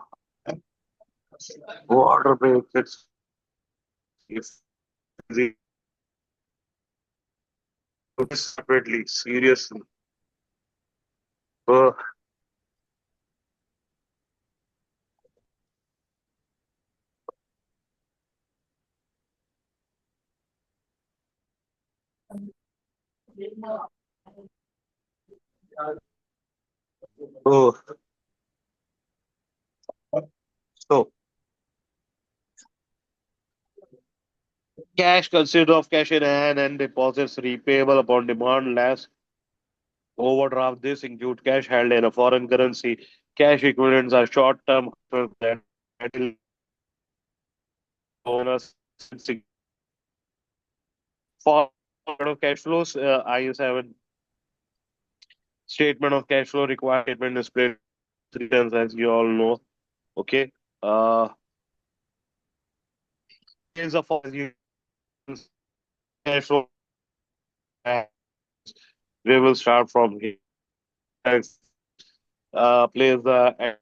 water break. It's if the separately seriously. Uh, oh, so cash consists of cash in hand and deposits repayable upon demand, less overdraft. This include cash held in a foreign currency. Cash equivalents are short-term that bonus for of cash flows. IS7 statement of cash flow required statement display returns, as you all know. Okay. Uh, Here's a for you cash flow. We will start from here. Place the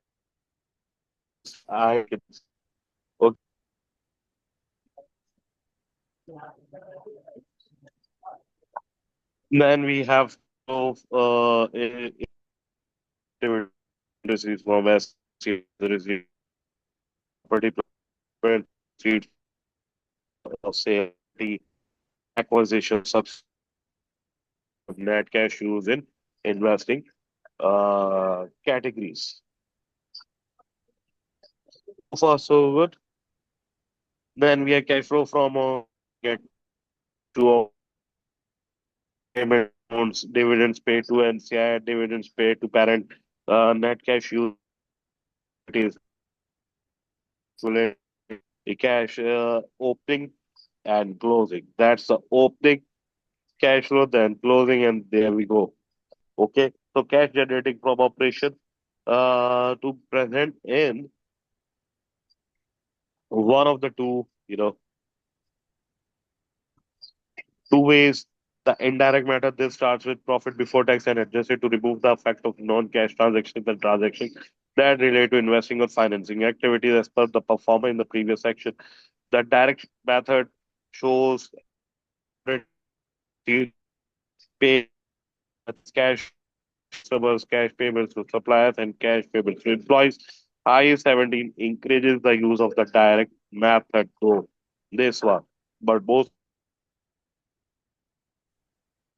I. Okay. Then we have receipts from S. Receipt property plant receipts of sale, acquisition, subs net cash used in investing categories. So far, so good. Then we have cash flow from get to payment amounts, dividends paid to NCI, dividends paid to parent, net cash used is the cash opening and closing. That's the opening cash flow, then closing, and there we go. Okay, so cash generating from operation to present in one of the two, two ways. The indirect method, this starts with profit before tax and adjusted to remove the effect of non-cash transactions and transactions that relate to investing or financing activities as per the performer in the previous section. The direct method shows pay cash customers, cash payments to suppliers, and cash payments to employees. I-17 encourages the use of the direct method to this one, but both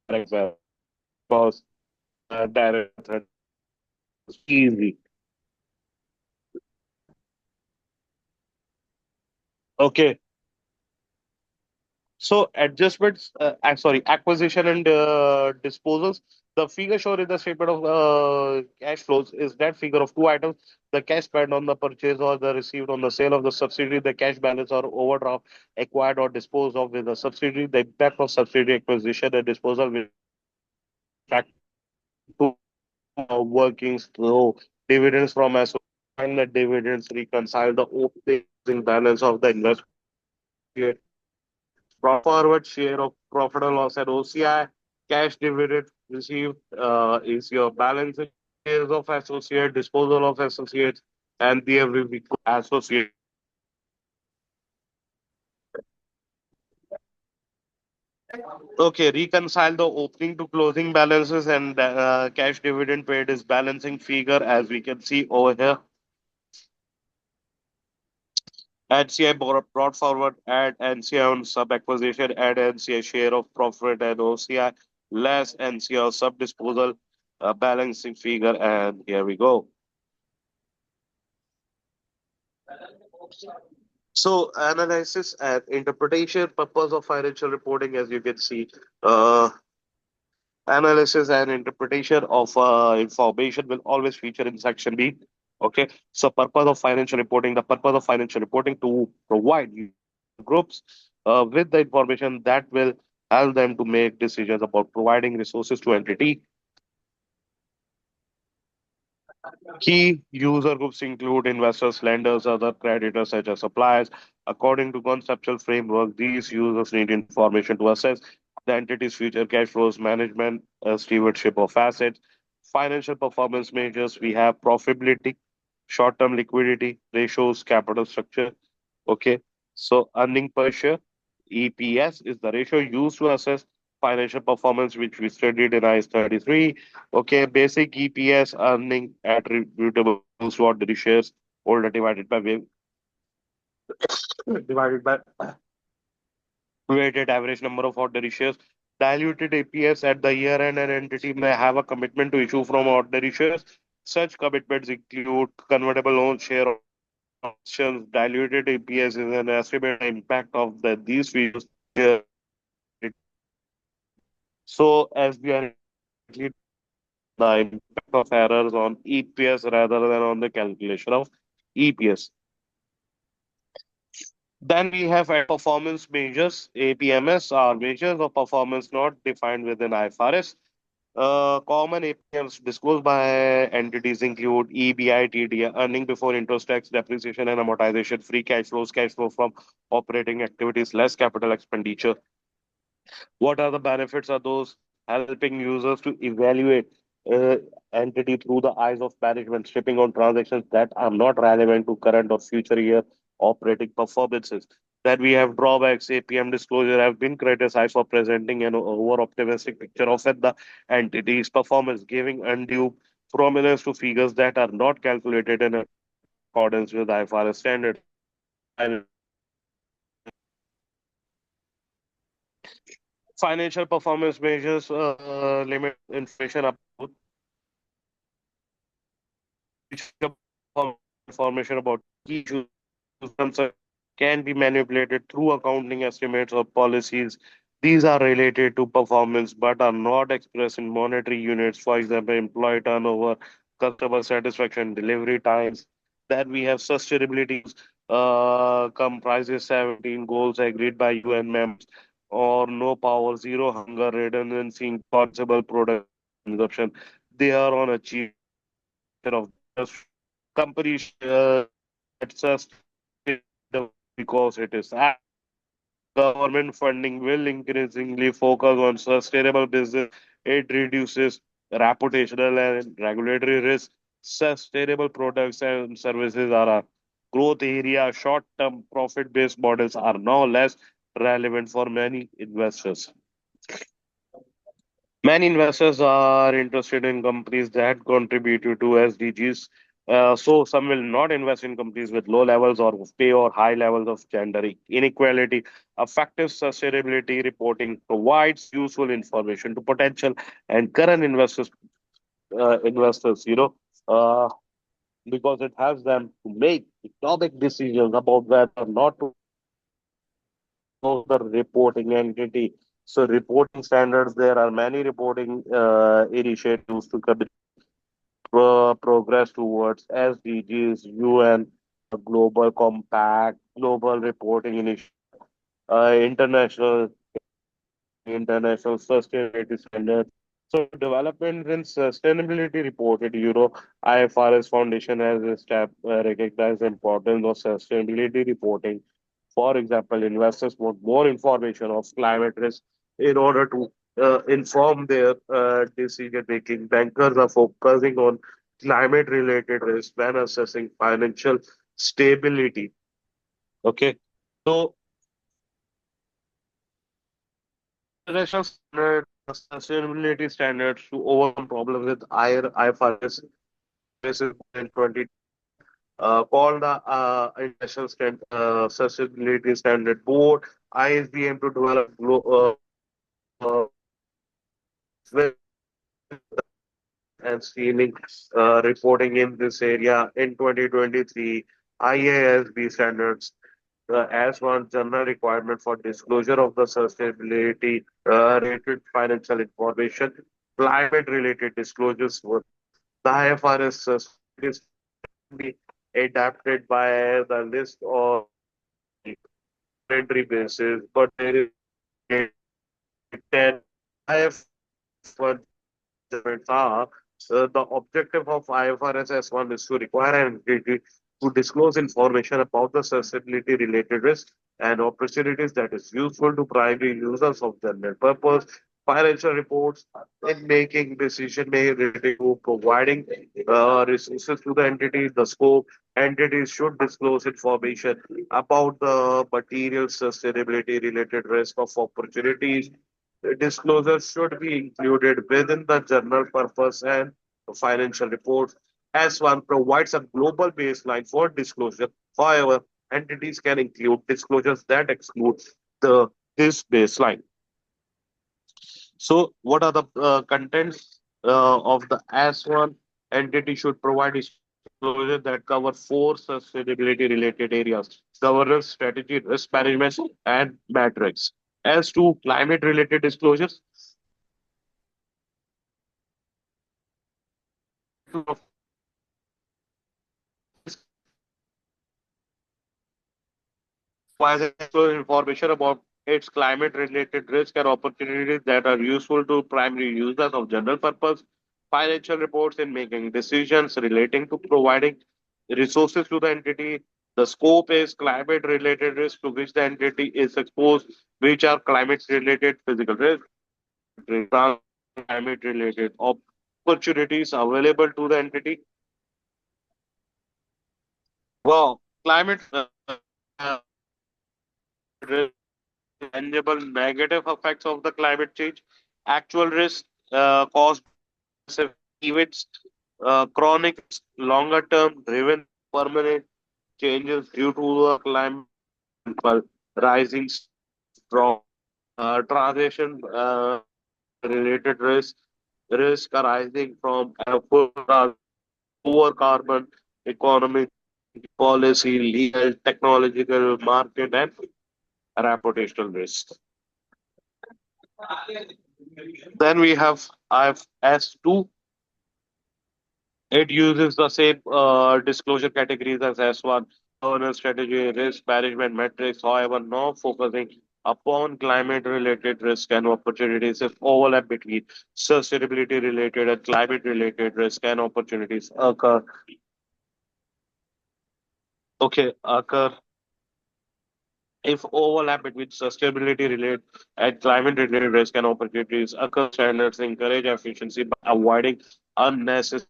direct method because direct method is easy. Okay, so adjustments, sorry, acquisition and disposals. The figure shown in the statement of cash flows is that figure of two items: the cash spent on the purchase or the received on the sale of the subsidiary, the cash balance or overdraft acquired or disposed of with the subsidiary, the impact of subsidiary acquisition and disposal with respect to workings, so dividends from associates. Final dividends reconcile the opening closing balance of the investment associate. Brought forward share of profit or loss at OCI. Cash dividend received is your balance in shares of associate, disposal of associates, and the every week associate. Okay, reconcile the opening to closing balances and cash dividend paid is balancing figure as we can see over here. NCI brought forward add NCI on sub acquisition, add NCI share of profit and OCI, less NCI sub disposal, balancing figure, and here we go. So, analysis and interpretation purpose of financial reporting, as you can see, uh, analysis and interpretation of information will always feature in section B. Okay, so purpose of financial reporting, the purpose of financial reporting to provide groups with the information that will help them to make decisions about providing resources to entity. Key user groups include investors, lenders, other creditors such as suppliers. According to conceptual framework, these users need information to assess the entity's future cash flows, management, stewardship of assets, financial performance measures. We have profitability, short-term liquidity, ratios, capital structure. Okay, so earning per share, EPS, is the ratio used to assess financial performance, which we studied in IS 33. Okay, basic EPS, earning attributable to ordinary shares, older divided by weighted average number of ordinary shares. Diluted EPS at the year end, an entity may have a commitment to issue from ordinary shares. Such commitments include convertible loan share options. Diluted EPS is an estimated impact of these features. So, as we are the impact of errors on EPS rather than on the calculation of EPS. Then we have performance measures. APMS are measures of performance not defined within IFRS. Common APMs disclosed by entities include EBITDA, earning before interest, tax, depreciation, and amortization, free cash flows, cash flow from operating activities, less capital expenditure. What are the benefits of those? Helping users to evaluate uh, entity through the eyes of management, stripping on transactions that are not relevant to current or future year operating performances. Then we have drawbacks. APM disclosure have been criticized for presenting an over-optimistic picture of the entity's performance, giving undue prominence to figures that are not calculated in accordance with IFRS standards. And financial performance measures limit information about information about key issues concerned can be manipulated through accounting estimates or policies. These are related to performance but are not expressed in monetary units, for example, employee turnover, customer satisfaction, delivery times. Then we have sustainability, comprises 17 goals agreed by UN members, or no power, zero hunger, redundancy, responsible product consumption. They are on achievement of companies it's just because it is government funding will increasingly focus on sustainable business. It reduces reputational and regulatory risk. Sustainable products and services are a growth area. Short-term profit-based models are now less relevant for many investors. Many investors are interested in companies that contribute to SDGs. So some will not invest in companies with low levels or pay or high levels of gender inequality. Effective sustainability reporting provides useful information to potential and current investors, uh, because it helps them to make economic decisions about whether or not to know the reporting entity. So reporting standards, there are many reporting initiatives to progress towards SDGs, UN, Global Compact, Global Reporting Initiative, International Sustainability Standards. So development in sustainability reported, IFRS Foundation has a step recognized the importance of sustainability reporting. For example, investors want more information of climate risk in order to inform their decision making. Bankers are focusing on climate related risk when assessing financial stability. Okay. So international standard sustainability standards to overcome problems with IFRS in 20 called the International Sustainability Standard Board (ISBM) to develop with and streaming reporting in this area in 2023. IASB standards as one general requirement for disclosure of the sustainability related financial information, climate related disclosures. The IFRS is be adapted by the list of voluntary basis, but there is a 10 IFRS are the objective of IFRS S1 is to require an entity to disclose information about the sustainability related risks and opportunities that is useful to primary users of general purpose financial reports in making decision making related to providing resources to the entity, the scope. Entities should disclose information about the material sustainability related risk of opportunities. Disclosures should be included within the general purpose and financial reports as one provides a global baseline for disclosure. However, entities can include disclosures that exclude the this baseline. So, what are the contents of the S1? Entity should provide disclosure that cover four sustainability related areas: governance, strategy, risk management, and metrics. As to climate related disclosures, provides information about its climate-related risks and opportunities that are useful to primary users of general purpose financial reports in making decisions relating to providing resources to the entity. The scope is climate-related risks to which the entity is exposed, which are climate-related physical risks, climate-related opportunities available to the entity. Well, climate risk tangible negative effects of the climate change, actual risk caused by massive events, chronic, longer term, driven, permanent changes due to the climate, rising strong transition related risk arising from poor carbon economic policy, legal, technological, market, and reputational risk. Then we have IFS2. It uses the same disclosure categories as S1, governance strategy, risk management metrics, however, now focusing upon climate-related risk and opportunities if overlap between sustainability-related and climate-related risk and opportunities occur. Okay, occur if overlap between sustainability related and climate related risk and opportunities occur, standards encourage efficiency by avoiding unnecessary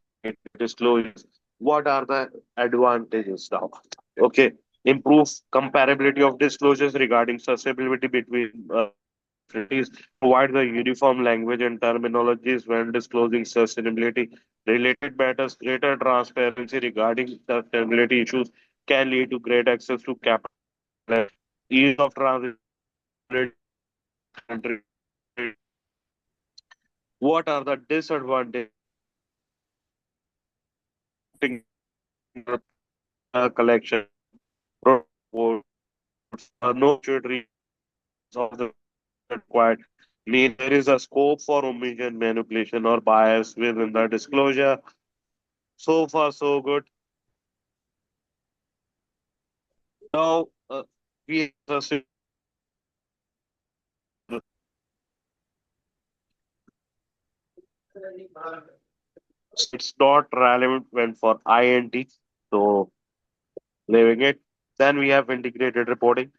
disclosures. What are the advantages now? Okay, improve comparability of disclosures regarding sustainability between entities, provide the uniform language and terminologies when disclosing sustainability related matters, greater transparency regarding sustainability issues can lead to great access to capital, ease of transit country. What are the disadvantages collection? No should read of the required. Mean there is a scope for omission, manipulation, or bias within the disclosure. So far, so good. Now, we have So it's not relevant when for INT. So leaving it. Then we have integrated reporting.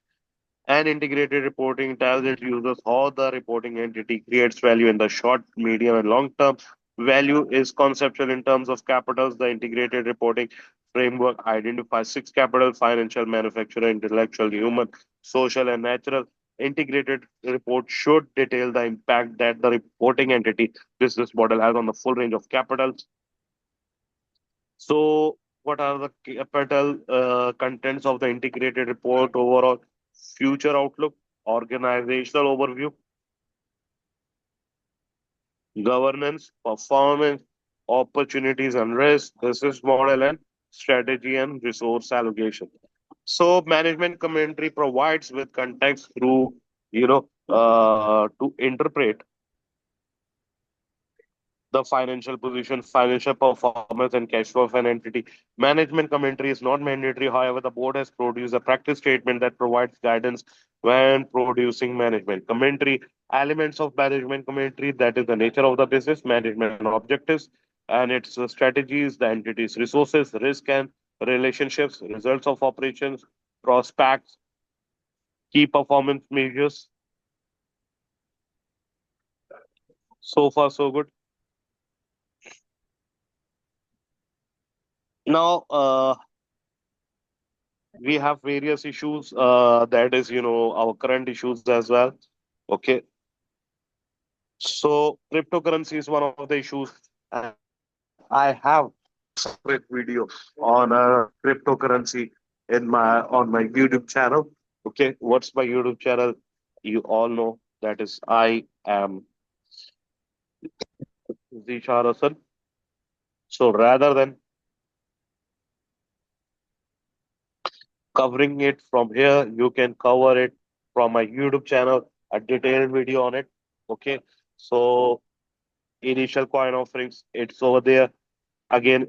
And integrated reporting tells its users how the reporting entity creates value in the short, medium, and long term. Value is conceptual in terms of capitals. The integrated reporting framework identifies six capitals: financial, manufacturer, intellectual, human, social, and natural. Integrated report should detail the impact that the reporting entity business model has on the full range of capitals. So, what are the capital contents of the integrated report? Overall future outlook, organizational overview, governance, performance, opportunities and risks, business model and strategy and resource allocation. So, management commentary provides with context through, to interpret the financial position, financial performance, and cash flow of an entity. Management commentary is not mandatory. However, the board has produced a practice statement that provides guidance when producing management commentary. Elements of management commentary, that is the nature of the business, management objectives, and its strategies, the entity's resources, risk and relationships, results of operations, prospects, key performance measures. So far, so good. Now, we have various issues that is our current issues as well. Okay, so cryptocurrency is one of the issues, and I have separate video on cryptocurrency in my YouTube channel. Okay, what's my YouTube channel? You all know that is I am Zeeshan. So rather than covering it from here, you can cover it from my YouTube channel, a detailed video on it. Okay, so initial coin offerings, it's over there. Again,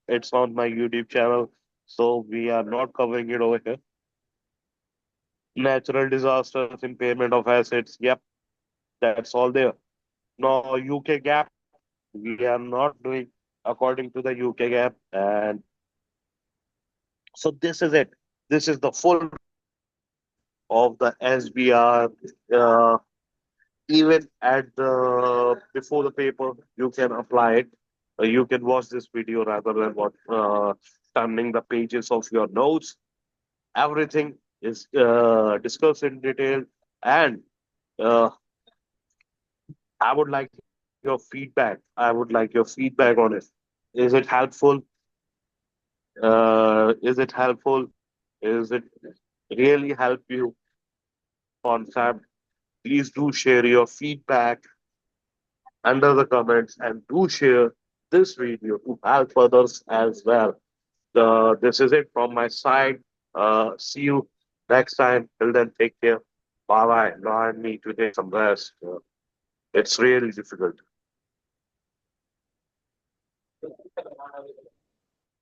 it's on my YouTube channel. So we are not covering it over here. Natural disasters, impairment of assets. Yep, that's all there. Now, UK gap, we are not doing according to the UK gap. And so this is it. This is the full review of the SBR. Uh, Even at the before the paper, you can apply it. You can watch this video rather than what turning the pages of your notes. Everything is discussed in detail, and uh, I would like your feedback. I would like your feedback on it. Is it helpful? Is it helpful? Is it really help you concept? Please do share your feedback under the comments and do share this video to help others as well. This is it from my side. See you next time. Till then, take care. Bye bye. Now I need to take some rest. It's really difficult.